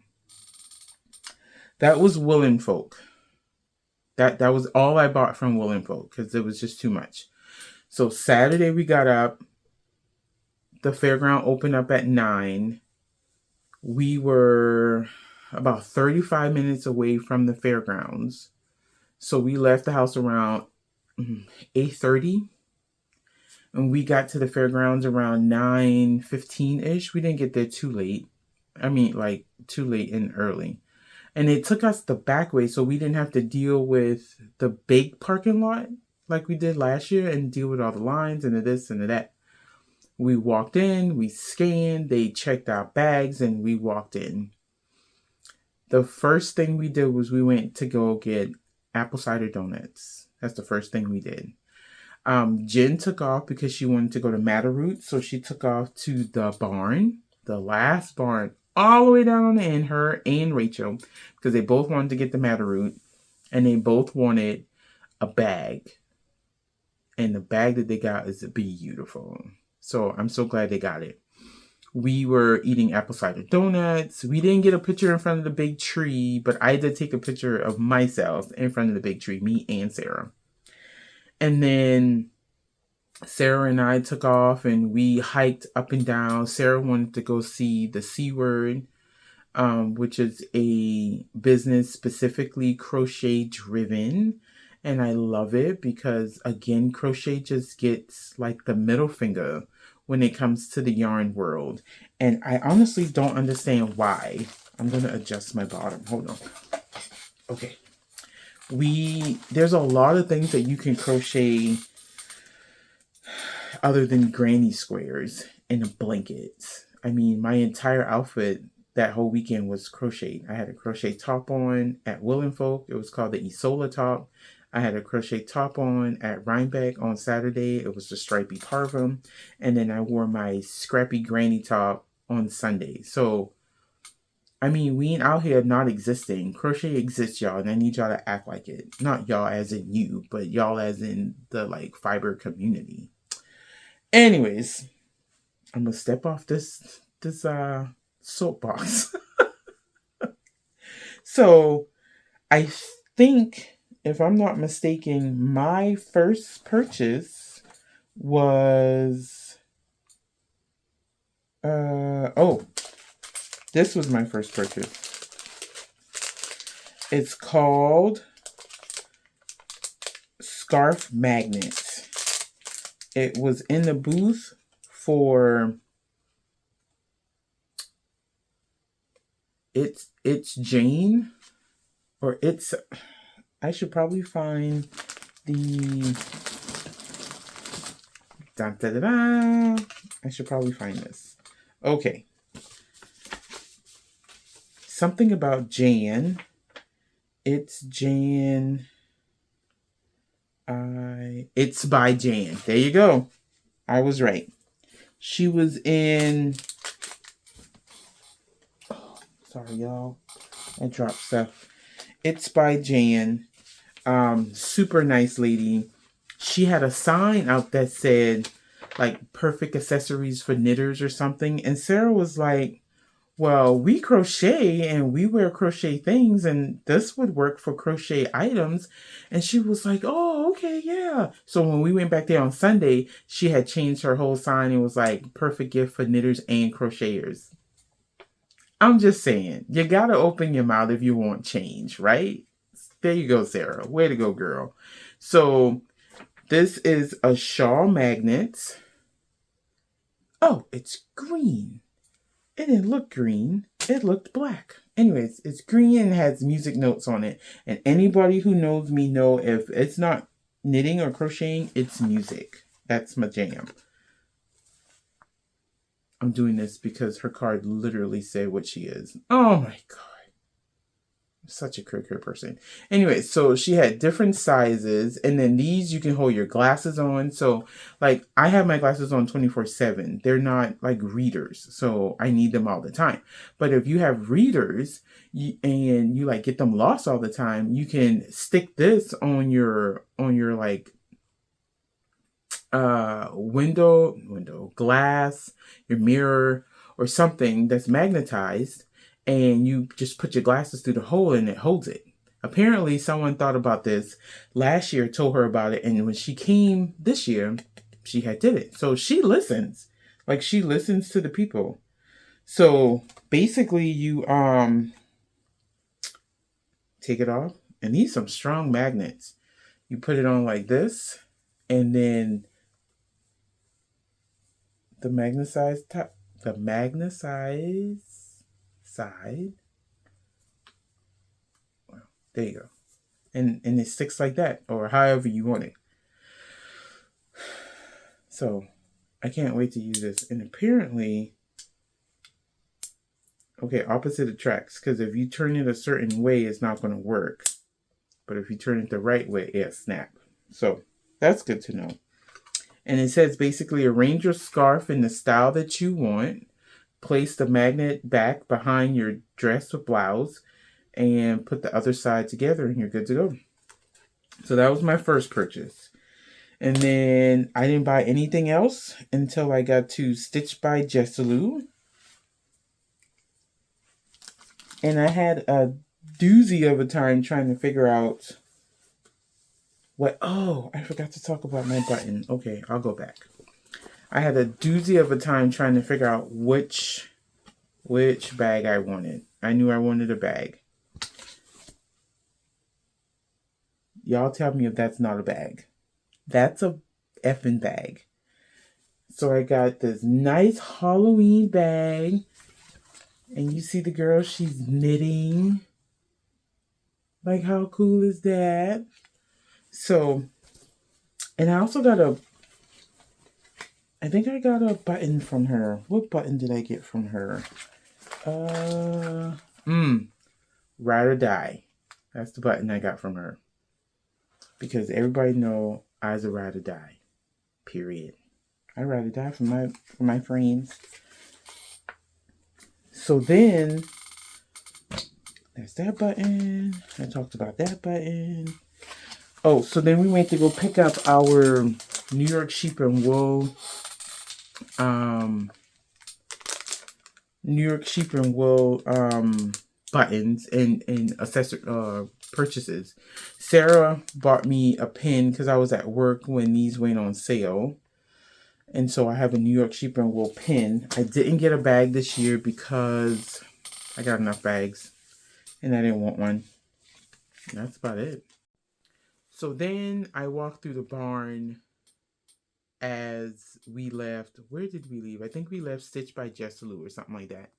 that was Woolen Folk. That was all I bought from Woolen Folk, because it was just too much. So Saturday we got up. The fairground opened up at 9. We were about 35 minutes away from the fairgrounds. So we left the house around 8:30. And we got to the fairgrounds around 9:15-ish. We didn't get there too late. I mean, like, too late and early. And it took us the back way, so we didn't have to deal with the big parking lot like we did last year and deal with all the lines and the this and the that. We walked in, we scanned, they checked our bags, and we walked in. The first thing we did was we went to go get apple cider donuts. That's the first thing we did. Jen took off because she wanted to go to Matterroot, so she took off to the barn, the last barn, all the way down on the end, her and Rachel, because they both wanted to get the Matterroot, and they both wanted a bag. And the bag that they got is beautiful. So I'm so glad they got it. We were eating apple cider donuts. We didn't get a picture in front of the big tree, but I did take a picture of myself in front of the big tree, me and Sarah. And then Sarah and I took off and we hiked up and down. Sarah wanted to go see the C Word, which is a business specifically crochet driven. And I love it because, again, crochet just gets like the middle finger when it comes to the yarn world. And I honestly don't understand why. I'm going to adjust my bottom. Hold on. Okay. There's a lot of things that you can crochet other than granny squares and a blanket. I mean, my entire outfit that whole weekend was crocheted. I had a crochet top on at Woolen Folk. It was called the Isola top. I had a crochet top on at Rhinebeck on Saturday. It was the stripy parva. And then I wore my scrappy granny top on Sunday. So, I mean, we ain't out here not existing. Crochet exists, y'all, and I need y'all to act like it. Not y'all as in you, but y'all as in the, like, fiber community. Anyways, I'm going to step off this soapbox. So, I think, if I'm not mistaken, my first purchase was, this was my first purchase. It's called scarf magnet. It was in the booth for it's Jane, or it's, I should probably find the, da, da, da, da. I should probably find this. Okay. Something about Jan. It's Jan. It's by Jan. There you go. I was right. She was in. Oh, sorry, y'all. I dropped stuff. It's by Jan. Super nice lady. She had a sign out that said, like, perfect accessories for knitters or something. And Sarah was like, well, we crochet and we wear crochet things, and this would work for crochet items. And she was like, oh, okay, yeah. So when we went back there on Sunday, she had changed her whole sign and was like, perfect gift for knitters and crocheters. I'm just saying, you got to open your mouth if you want change, right? There you go, Sarah. Way to go, girl. So this is a shawl magnet. Oh, it's green. It didn't look green. It looked black. Anyways, it's green and has music notes on it. And anybody who knows me know if it's not knitting or crocheting, it's music. That's my jam. I'm doing this because her card literally said what she is. Oh my God. Such a cricket person. Anyway, so she had different sizes, and then these you can hold your glasses on. So like I have my glasses on 24/7. They're not like readers, so I need them all the time. But if you have readers and you like get them lost all the time, you can stick this on your like window glass, your mirror, or something that's magnetized, and you just put your glasses through the hole and it holds it. Apparently someone thought about this last year, told her about it, and when she came this year, she had did it. So she listens. Like, she listens to the people. So basically you take it off, and these some strong magnets. You put it on like this, and then the magnetized side. Well, there you go. And it sticks like that, or however you want it. So I can't wait to use this. And apparently, okay, opposite attracts, because if you turn it a certain way, it's not going to work. But if you turn it the right way, it'll snap. So that's good to know. And it says basically arrange your scarf in the style that you want. Place the magnet back behind your dress or blouse and put the other side together and you're good to go. So that was my first purchase. And then I didn't buy anything else until I got to Stitch by Jessalou. And I had a doozy of a time trying to figure out what... Oh, I forgot to talk about my button. Okay, I'll go back. I had a doozy of a time trying to figure out which bag I wanted. I knew I wanted a bag. Y'all tell me if that's not a bag. That's a effing bag. So I got this nice Halloween bag. And you see the girl, she's knitting. Like, how cool is that? So, and I also got I think I got a button from her. What button did I get from her? Ride or Die. That's the button I got from her. Because everybody know I's a ride or die. Period. I ride or die for my friends. So then, there's that button. I talked about that button. Oh, so then we went to go pick up our New York Sheep and Wool buttons and accessory purchases. Sarah bought me a pin because I was at work when these went on sale. And so I have a New York Sheep and Wool pin. I didn't get a bag this year because I got enough bags and I didn't want one. And that's about it. So then I walked through the barn as we left. Where did we leave? I think we left Stitch by Jessalou or something like that.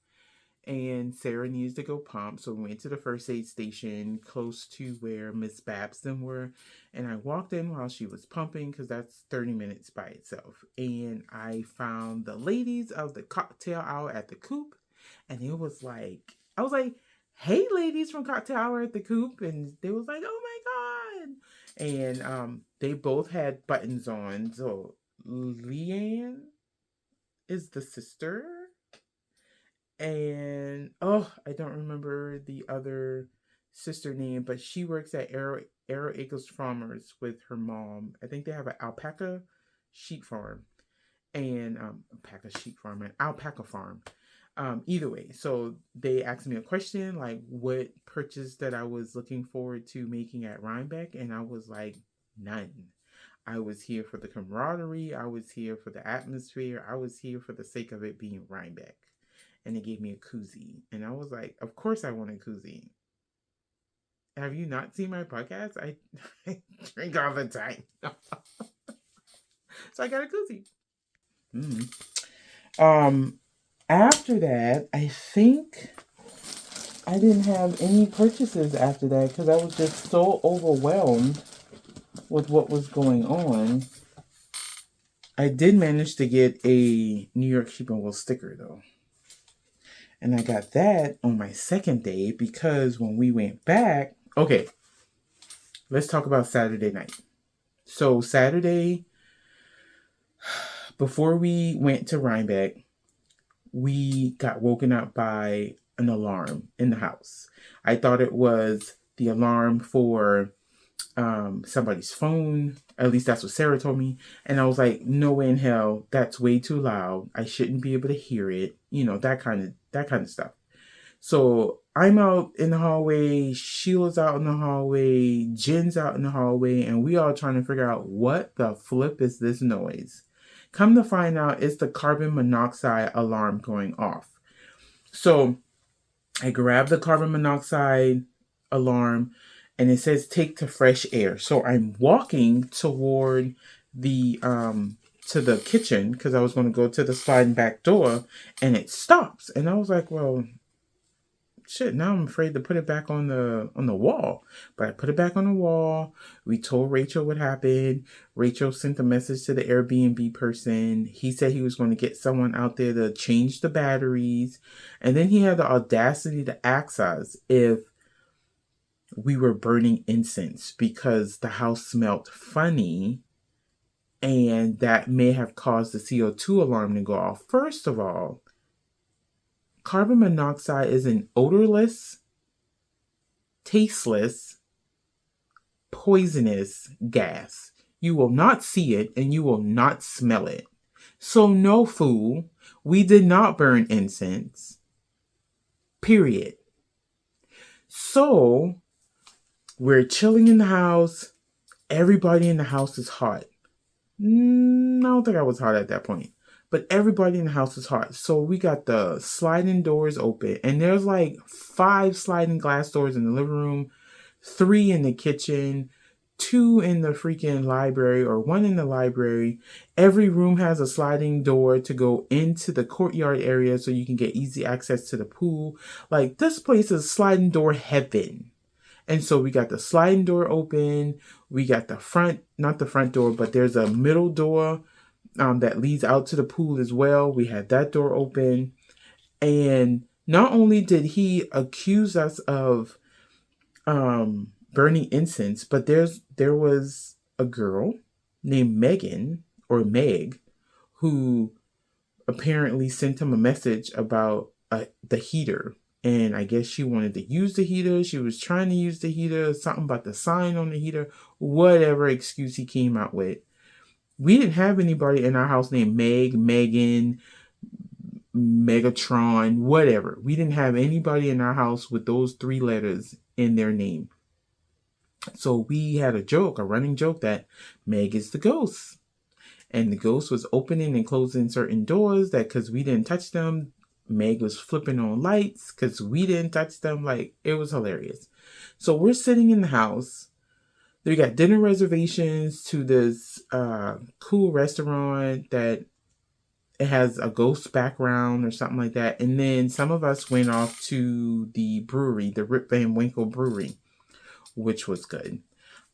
And Sarah needs to go pump, so we went to the first aid station close to where Miss Babson were. And I walked in while she was pumping because that's 30 minutes by itself. And I found the ladies of the cocktail hour at the Coop, and it was like, I was like, "Hey, ladies from cocktail hour at the Coop," and they was like, "Oh my god!" And they both had buttons on. So Leanne is the sister, and I don't remember the other sister name, but she works at Arrow Acres Farmers with her mom. I think they have an alpaca sheep farm and alpaca farm. Either way, so they asked me a question like what purchase that I was looking forward to making at Rhinebeck, and I was like, none. I was here for the camaraderie. I was here for the atmosphere. I was here for the sake of it being Rhinebeck. And they gave me a koozie. And I was like, of course I want a koozie. Have you not seen my podcast? I drink all the time. So I got a koozie. After that, I think I didn't have any purchases after that because I was just so overwhelmed with what was going on. I did manage to get a New York Sheep and Wool sticker though. And I got that on my second day because when we went back, okay, let's talk about Saturday night. So Saturday, before we went to Rhinebeck, we got woken up by an alarm in the house. I thought it was the alarm for somebody's phone. At least that's what Sarah told me. And I was like, no way in hell, that's way too loud. I shouldn't be able to hear it. You know, that kind of stuff. So I'm out in the hallway, Sheila's out in the hallway, Jen's out in the hallway, and we all trying to figure out what the flip is this noise. Come to find out, it's the carbon monoxide alarm going off. So I grabbed the carbon monoxide alarm, and it says take to fresh air. So I'm walking toward the to the kitchen because I was going to go to the sliding back door, and it stops. And I was like, well, shit, now I'm afraid to put it back on the wall. But I put it back on the wall. We told Rachel what happened. Rachel sent a message to the Airbnb person. He said he was going to get someone out there to change the batteries. And then he had the audacity to ask us if we were burning incense because the house smelled funny and that may have caused the CO2 alarm to go off. First of all, carbon monoxide is an odorless, tasteless, poisonous gas. You will not see it and you will not smell it. So no, fool, we did not burn incense. Period. So we're chilling in the house. Everybody in the house is hot. I don't think I was hot at that point. But everybody in the house is hot. So we got the sliding doors open. And there's like 5 sliding glass doors in the living room, 3 in the kitchen, 2 in the freaking library, or 1 in the library. Every room has a sliding door to go into the courtyard area so you can get easy access to the pool. Like, this place is sliding door heaven. And so we got the sliding door open. We got the front, not the front door, but there's a middle door that leads out to the pool as well. We had that door open. And not only did he accuse us of burning incense, but there was a girl named Megan, or Meg, who apparently sent him a message about the heater. And I guess she wanted to use the heater. She was trying to use the heater, something about the sign on the heater, whatever excuse he came out with. We didn't have anybody in our house named Meg, Megan, Megatron, whatever. We didn't have anybody in our house with those 3 letters in their name. So we had a running joke that Meg is the ghost. And the ghost was opening and closing certain doors that because we didn't touch them, Meg was flipping on lights because we didn't touch them. Like, it was hilarious. So we're sitting in the house. We got dinner reservations to this cool restaurant that it has a ghost background or something like that. And then some of us went off to the brewery, the Rip Van Winkle Brewery, which was good.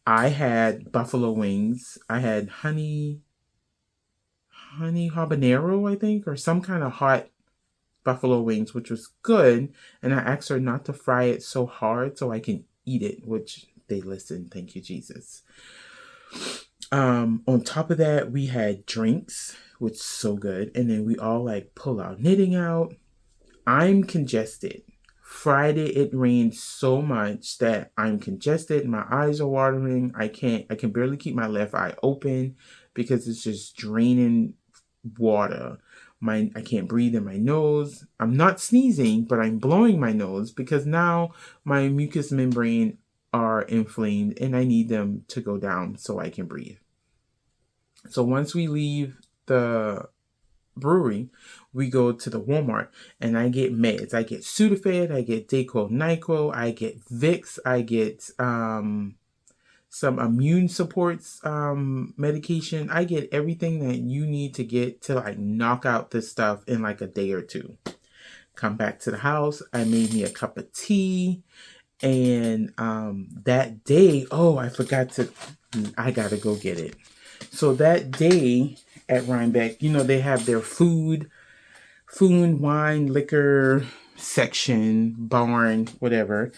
I had buffalo wings. I had honey habanero, I think, or some kind of hot buffalo wings, which was good. And I asked her not to fry it so hard so I can eat it, which they listened. Thank you, Jesus. On top of that, we had drinks, which is so good. And then we all like pull our knitting out. I'm congested. Friday it rained so much that I'm congested. My eyes are watering. I can barely keep my left eye open because it's just draining water. I can't breathe in my nose. I'm not sneezing, but I'm blowing my nose because now my mucous membrane are inflamed and I need them to go down so I can breathe. So once we leave the brewery, we go to the Walmart and I get meds. I get Sudafed, I get Dayquil, NyQuil, I get Vicks, I get some immune supports medication. I get everything that you need to get to like knock out this stuff in like a day or two. Come back to the house. I made me a cup of tea. And that day, I gotta go get it. So that day at Rhinebeck, they have their food, wine, liquor section, barn, whatever.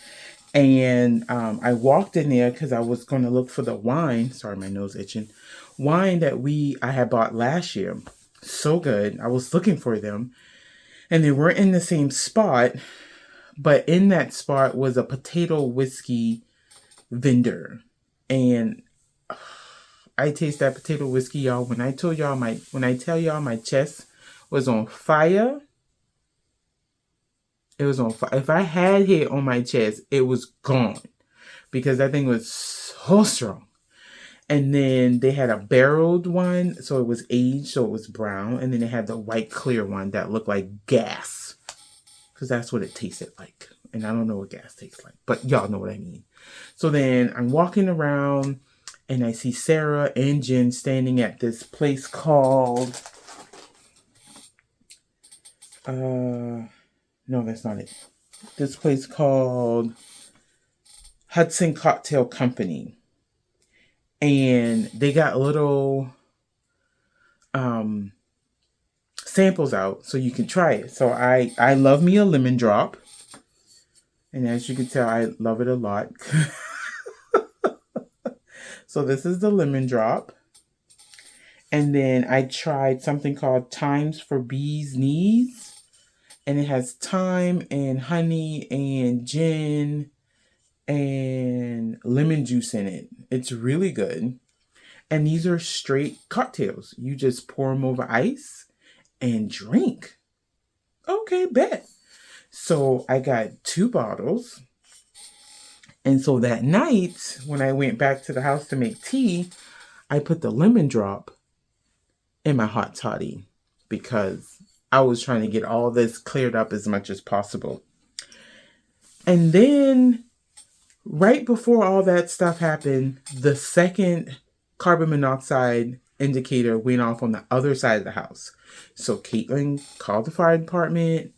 And I walked in there because I was going to look for the wine. Sorry, my nose itching. Wine that I had bought last year. So good. I was looking for them. And they weren't in the same spot. But in that spot was a potato whiskey vendor. And I taste that potato whiskey, y'all. When I tell y'all my chest was on fire, it was on fire. If I had hair on my chest, it was gone because that thing was so strong. And then they had a barreled one, so it was aged, so it was brown. And then they had the white clear one that looked like gas because that's what it tasted like. And I don't know what gas tastes like, but y'all know what I mean. So then I'm walking around and I see Sarah and Jen standing at this place called, no, that's not it. This place called Hudson Cocktail Company. And they got little samples out so you can try it. So I love me a lemon drop. And as you can tell, I love it a lot. So this is the lemon drop. And then I tried something called Thymes for Bees Knees. And it has thyme and honey and gin and lemon juice in it. It's really good. And these are straight cocktails. You just pour them over ice and drink. Okay, bet. So I got 2 bottles. And so that night, when I went back to the house to make tea, I put the lemon drop in my hot toddy because I was trying to get all this cleared up as much as possible. And then right before all that stuff happened, the second carbon monoxide indicator went off on the other side of the house. So Caitlin called the fire department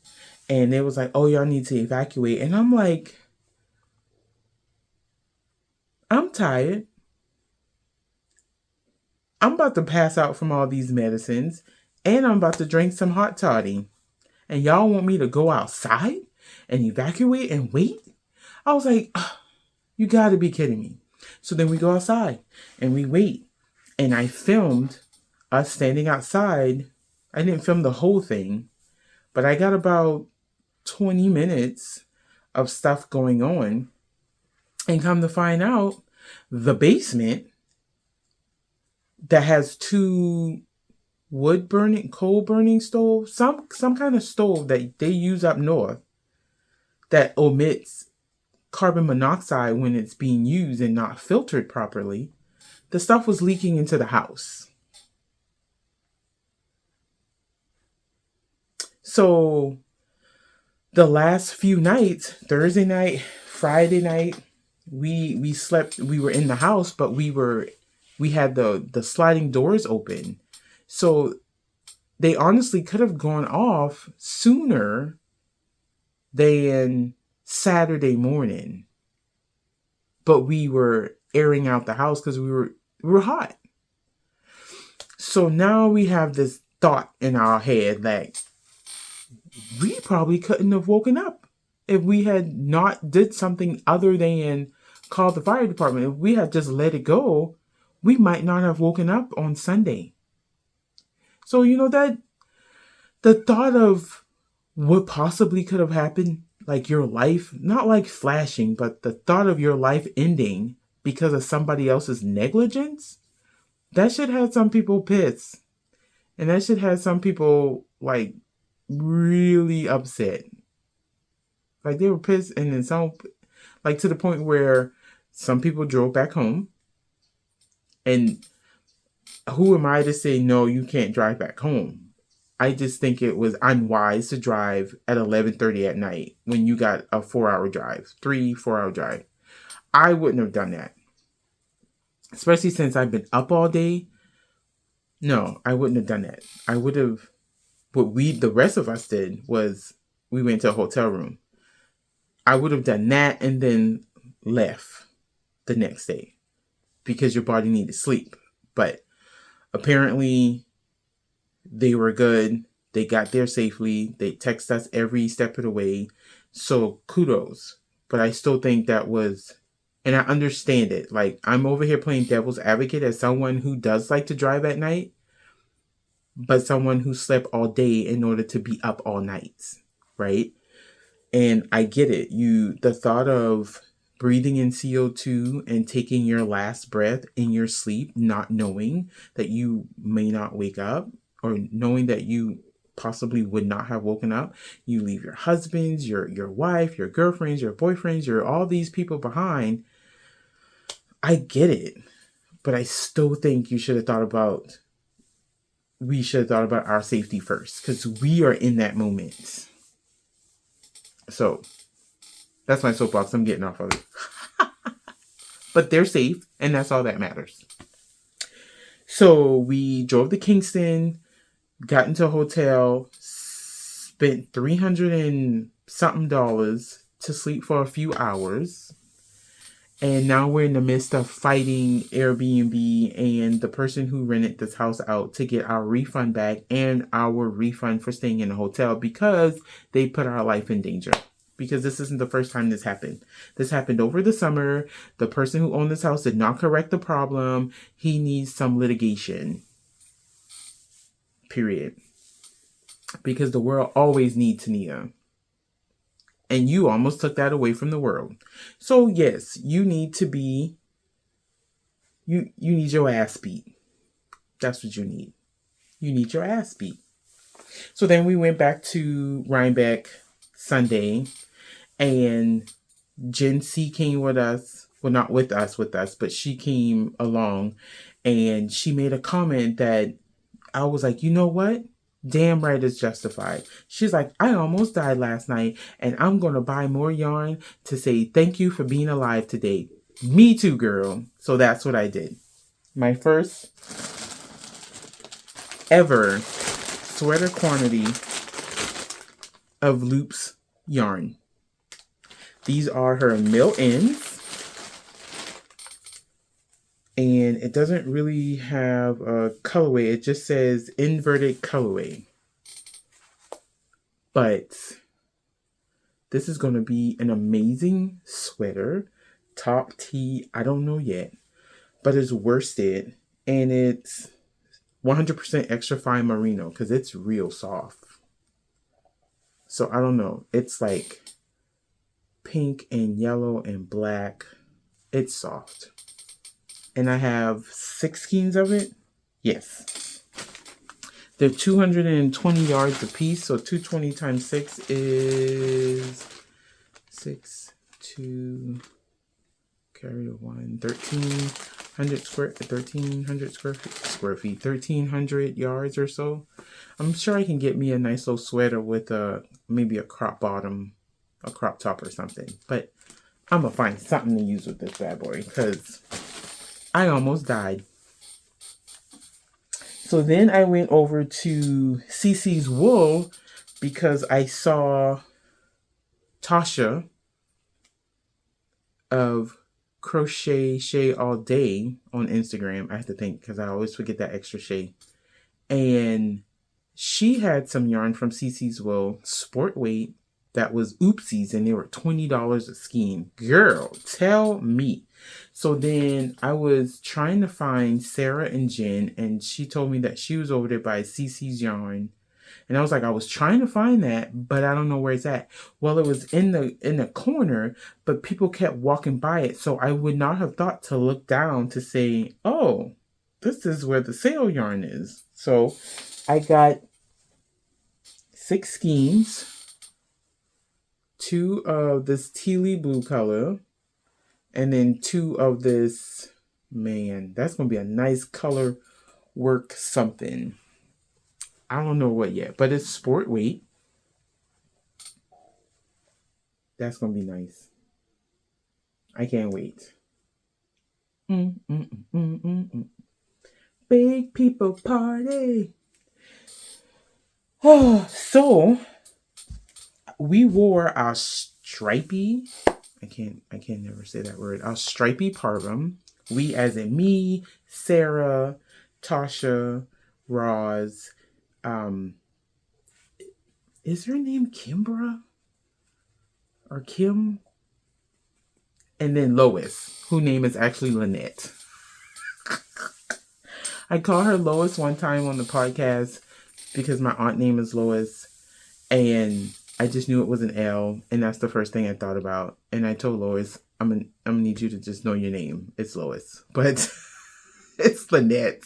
and it was like, oh, y'all need to evacuate. And I'm like, I'm tired. I'm about to pass out from all these medicines and I'm about to drink some hot toddy. And y'all want me to go outside and evacuate and wait? I was like, you gotta be kidding me. So then we go outside and we wait. And I filmed us standing outside. I didn't film the whole thing, but I got about 20 minutes of stuff going on. And come to find out, the basement that has 2 coal burning stoves, some kind of stove that they use up north that omits carbon monoxide when it's being used and not filtered properly, the stuff was leaking into the house. So the last few nights, Thursday night, Friday night, we slept, we were in the house, but we had the sliding doors open. So they honestly could have gone off sooner than Saturday morning. But we were airing out the house because we were hot. So now we have this thought in our head that we probably couldn't have woken up if we had not did something other than call the fire department. If we had just let it go, we might not have woken up on Sunday. So that the thought of what possibly could have happened, like your life, not like flashing, but the thought of your life ending because of somebody else's negligence, that shit had some people pissed. And that shit had some people like really upset. Like they were pissed, and then some, like to the point where some people drove back home. And who am I to say no, you can't drive back home? I just think it was unwise to drive at 11:30 at night when you got a 4-hour drive, 3-4 hour drive. I wouldn't have done that, especially since I've been up all day. No, I wouldn't have done that. I would have. What the rest of us did was we went to a hotel room. I would have done that and then left the next day because your body needed sleep. But apparently they were good. They got there safely. They text us every step of the way. So kudos. But I still think that was, and I understand it. Like, I'm over here playing devil's advocate as someone who does like to drive at night, but someone who slept all day in order to be up all nights, right? And I get it. The thought of breathing in CO2 and taking your last breath in your sleep, not knowing that you may not wake up, or knowing that you possibly would not have woken up. You leave your husbands, your wife, your girlfriends, your boyfriends, all these people behind. I get it. But I still think we should have thought about our safety first, because we are in that moment. So that's my soapbox. I'm getting off of it. But they're safe, and that's all that matters. So we drove to Kingston, got into a hotel, spent $300 and something to sleep for a few hours. And now we're in the midst of fighting Airbnb and the person who rented this house out to get our refund back and our refund for staying in the hotel, because they put our life in danger. Because this isn't the first time this happened. This happened over the summer. The person who owned this house did not correct the problem. He needs some litigation. Period. Because the world always needs Tania. And you almost took that away from the world. So yes, you need to be, you need your ass beat. That's what you need. You need your ass beat. So then we went back to Rhinebeck Sunday, and Jen C came with us. Well, not with us, but she came along, and she made a comment that I was like, you know what? Damn right it's justified. She's like, I almost died last night, and I'm going to buy more yarn to say thank you for being alive today. Me too, girl. So that's what I did. My first ever sweater quantity of Loops yarn. These are her mill ends. And it doesn't really have a colorway. It just says inverted colorway. But this is going to be an amazing sweater. Top tee, I don't know yet. But it's worsted. And it's 100% extra fine merino, because it's real soft. So I don't know. It's like pink and yellow and black. It's soft. And I have 6 skeins of it. Yes. They're 220 yards a piece. So 220 times 6 is 6, 2, carry the 1, 1,300 square feet, 1,300 yards or so. I'm sure I can get me a nice little sweater with maybe a crop bottom, a crop top or something. But I'm going to find something to use with this bad boy because I almost died. So then I went over to CC's Wool because I saw Tasha of Crochet Shay All Day on Instagram. I have to think because I always forget that extra Shay. And she had some yarn from CC's Wool, sport weight, that was oopsies, and they were $20 a skein. Girl, tell me. So then I was trying to find Sarah and Jen, and she told me that she was over there by CC's yarn. And I was like, I was trying to find that, but I don't know where it's at. Well, it was in the corner, but people kept walking by it, so I would not have thought to look down to say, oh, this is where the sale yarn is. So I got 6 skeins. 2 of this tealy blue color, and then 2 of this, man, that's going to be a nice color work something. I don't know what yet, but it's sport weight. That's going to be nice. I can't wait. Big people party. Oh, so we wore our stripy, I can't never say that word, our stripy parvum. We as in me, Sarah, Tasha, Roz, is her name Kimbra? Or Kim? And then Lois, whose name is actually Lynette. I call her Lois one time on the podcast because my aunt name is Lois, and I just knew it was an L, and that's the first thing I thought about. And I told Lois, I'm gonna need you to just know your name. It's Lois, but it's Lynette.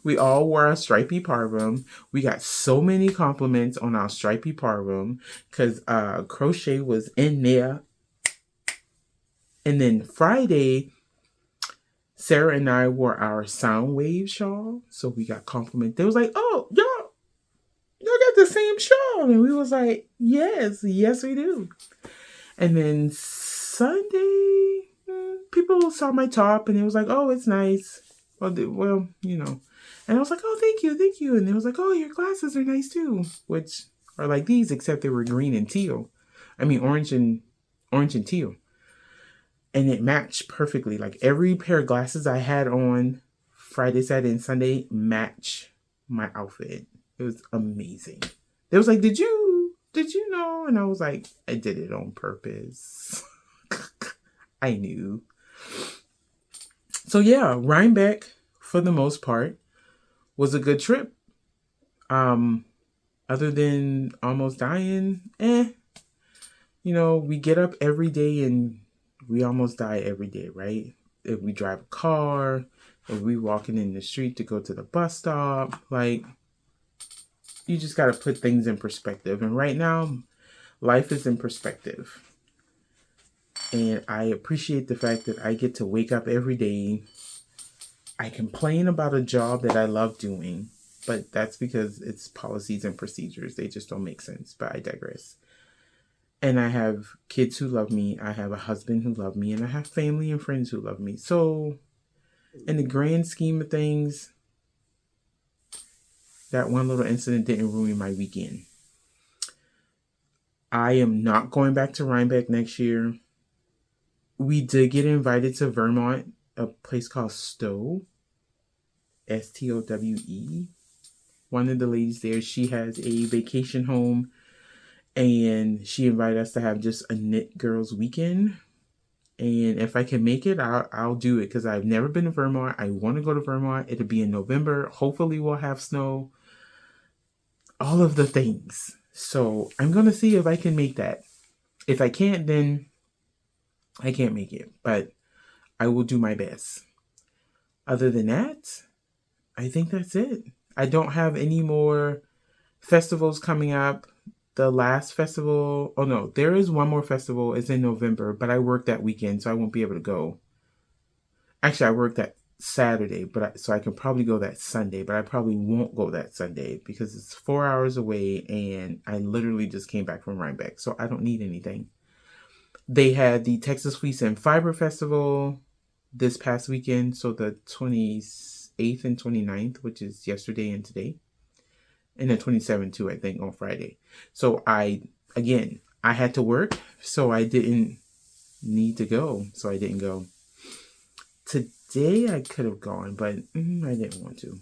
We all wore our stripy parvum. We got so many compliments on our stripy parvum because Crochet was in there. And then Friday, Sarah and I wore our sound wave shawl. So we got compliments. They was like, oh, y'all got the same shawl. And we was like, yes, we do. And then Sunday, people saw my top and it was like, oh, it's nice. Well, you know. And I was like, oh, thank you. And they was like, oh, your glasses are nice too. Which are like these, except they were green and teal. I mean, orange and teal. And it matched perfectly. Like every pair of glasses I had on Friday, Saturday, and Sunday matched my outfit. It was amazing. They was like, did you know? And I was like, I did it on purpose. I knew. So yeah, Rhinebeck, for the most part, was a good trip. Other than almost dying, you know, we get up every day and we almost die every day, right? If we drive a car, if we walking in the street to go to the bus stop, like, you just got to put things in perspective. And right now, life is in perspective. And I appreciate the fact that I get to wake up every day. I complain about a job that I love doing, but that's because it's policies and procedures. They just don't make sense, but I digress. And I have kids who love me. I have a husband who loves me. And I have family and friends who love me. So in the grand scheme of things, that one little incident didn't ruin my weekend. I am not going back to Rhinebeck next year. We did get invited to Vermont, a place called Stowe. Stowe. One of the ladies there, she has a vacation home. And she invited us to have just a knit girls weekend. And if I can make it, I'll do it because I've never been to Vermont. I want to go to Vermont. It'll be in November. Hopefully we'll have snow. All of the things. So I'm going to see if I can make that. If I can't, then I can't make it. But I will do my best. Other than that, I think that's it. I don't have any more festivals coming up. The last festival, oh no, there is one more festival. It's in November, but I work that weekend, so I won't be able to go. Actually, I work that Saturday, so I can probably go that Sunday, but I probably won't go that Sunday because it's 4 hours away, and I literally just came back from Rhinebeck, so I don't need anything. They had the Texas Fleece and Fiber Festival this past weekend, so the 28th and 29th, which is yesterday and today, and the 27th too, I think, on Friday. So I had to work, so I didn't need to go, so I didn't go. Today I could have gone, but I didn't want to.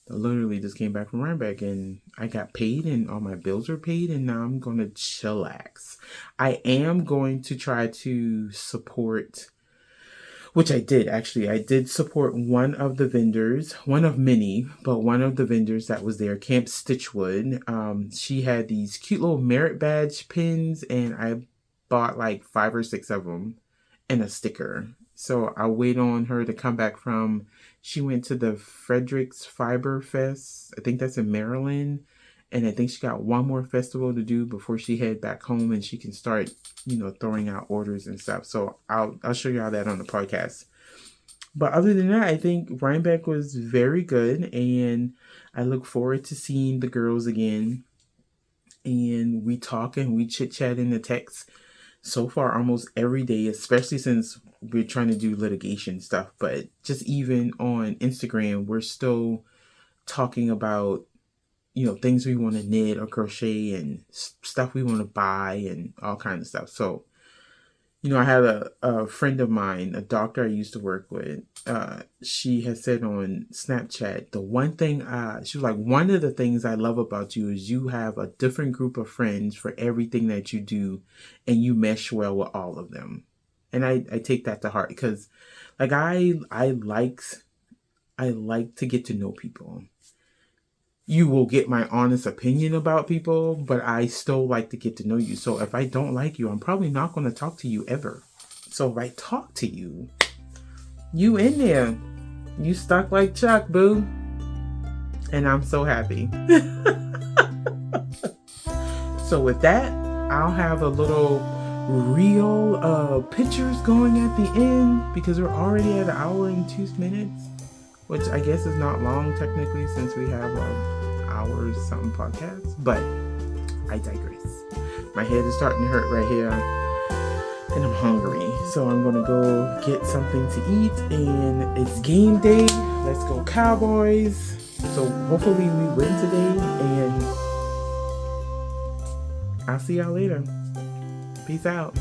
I literally just came back from Rhinebeck and I got paid and all my bills were paid, and now I'm going to chillax. I am going to try to support, which I did actually. I did support one of the vendors, one of many, but one of the vendors that was there, Camp Stitchwood. She had these cute little merit badge pins, and I bought like 5 or 6 of them and a sticker. So I'll wait on her to come back from, she went to the Frederick's Fiber Fest. I think that's in Maryland. And I think she got one more festival to do before she head back home and she can start, throwing out orders and stuff. So I'll show you all that on the podcast. But other than that, I think Rhinebeck was very good. And I look forward to seeing the girls again. And we talk and we chit chat in the text so far almost every day, especially since we're trying to do litigation stuff. But just even on Instagram, we're still talking about, things we want to knit or crochet and stuff we want to buy and all kinds of stuff. So, I had a friend of mine, a doctor I used to work with. She has said on Snapchat, the one thing, she was like, one of the things I love about you is you have a different group of friends for everything that you do, and you mesh well with all of them. And I take that to heart because, like, I like to get to know people. You will get my honest opinion about people, but I still like to get to know you. So if I don't like you, I'm probably not going to talk to you ever. So if I talk to you, you in there. You stuck like Chuck, boo. And I'm so happy. So with that, I'll have a little reel pictures going at the end because we're already at 1 hour and 2 minutes. Which I guess is not long technically since we have an hour something podcast, but I digress. My head is starting to hurt right here and I'm hungry. So I'm going to go get something to eat and it's game day. Let's go Cowboys. So hopefully we win today and I'll see y'all later. Peace out.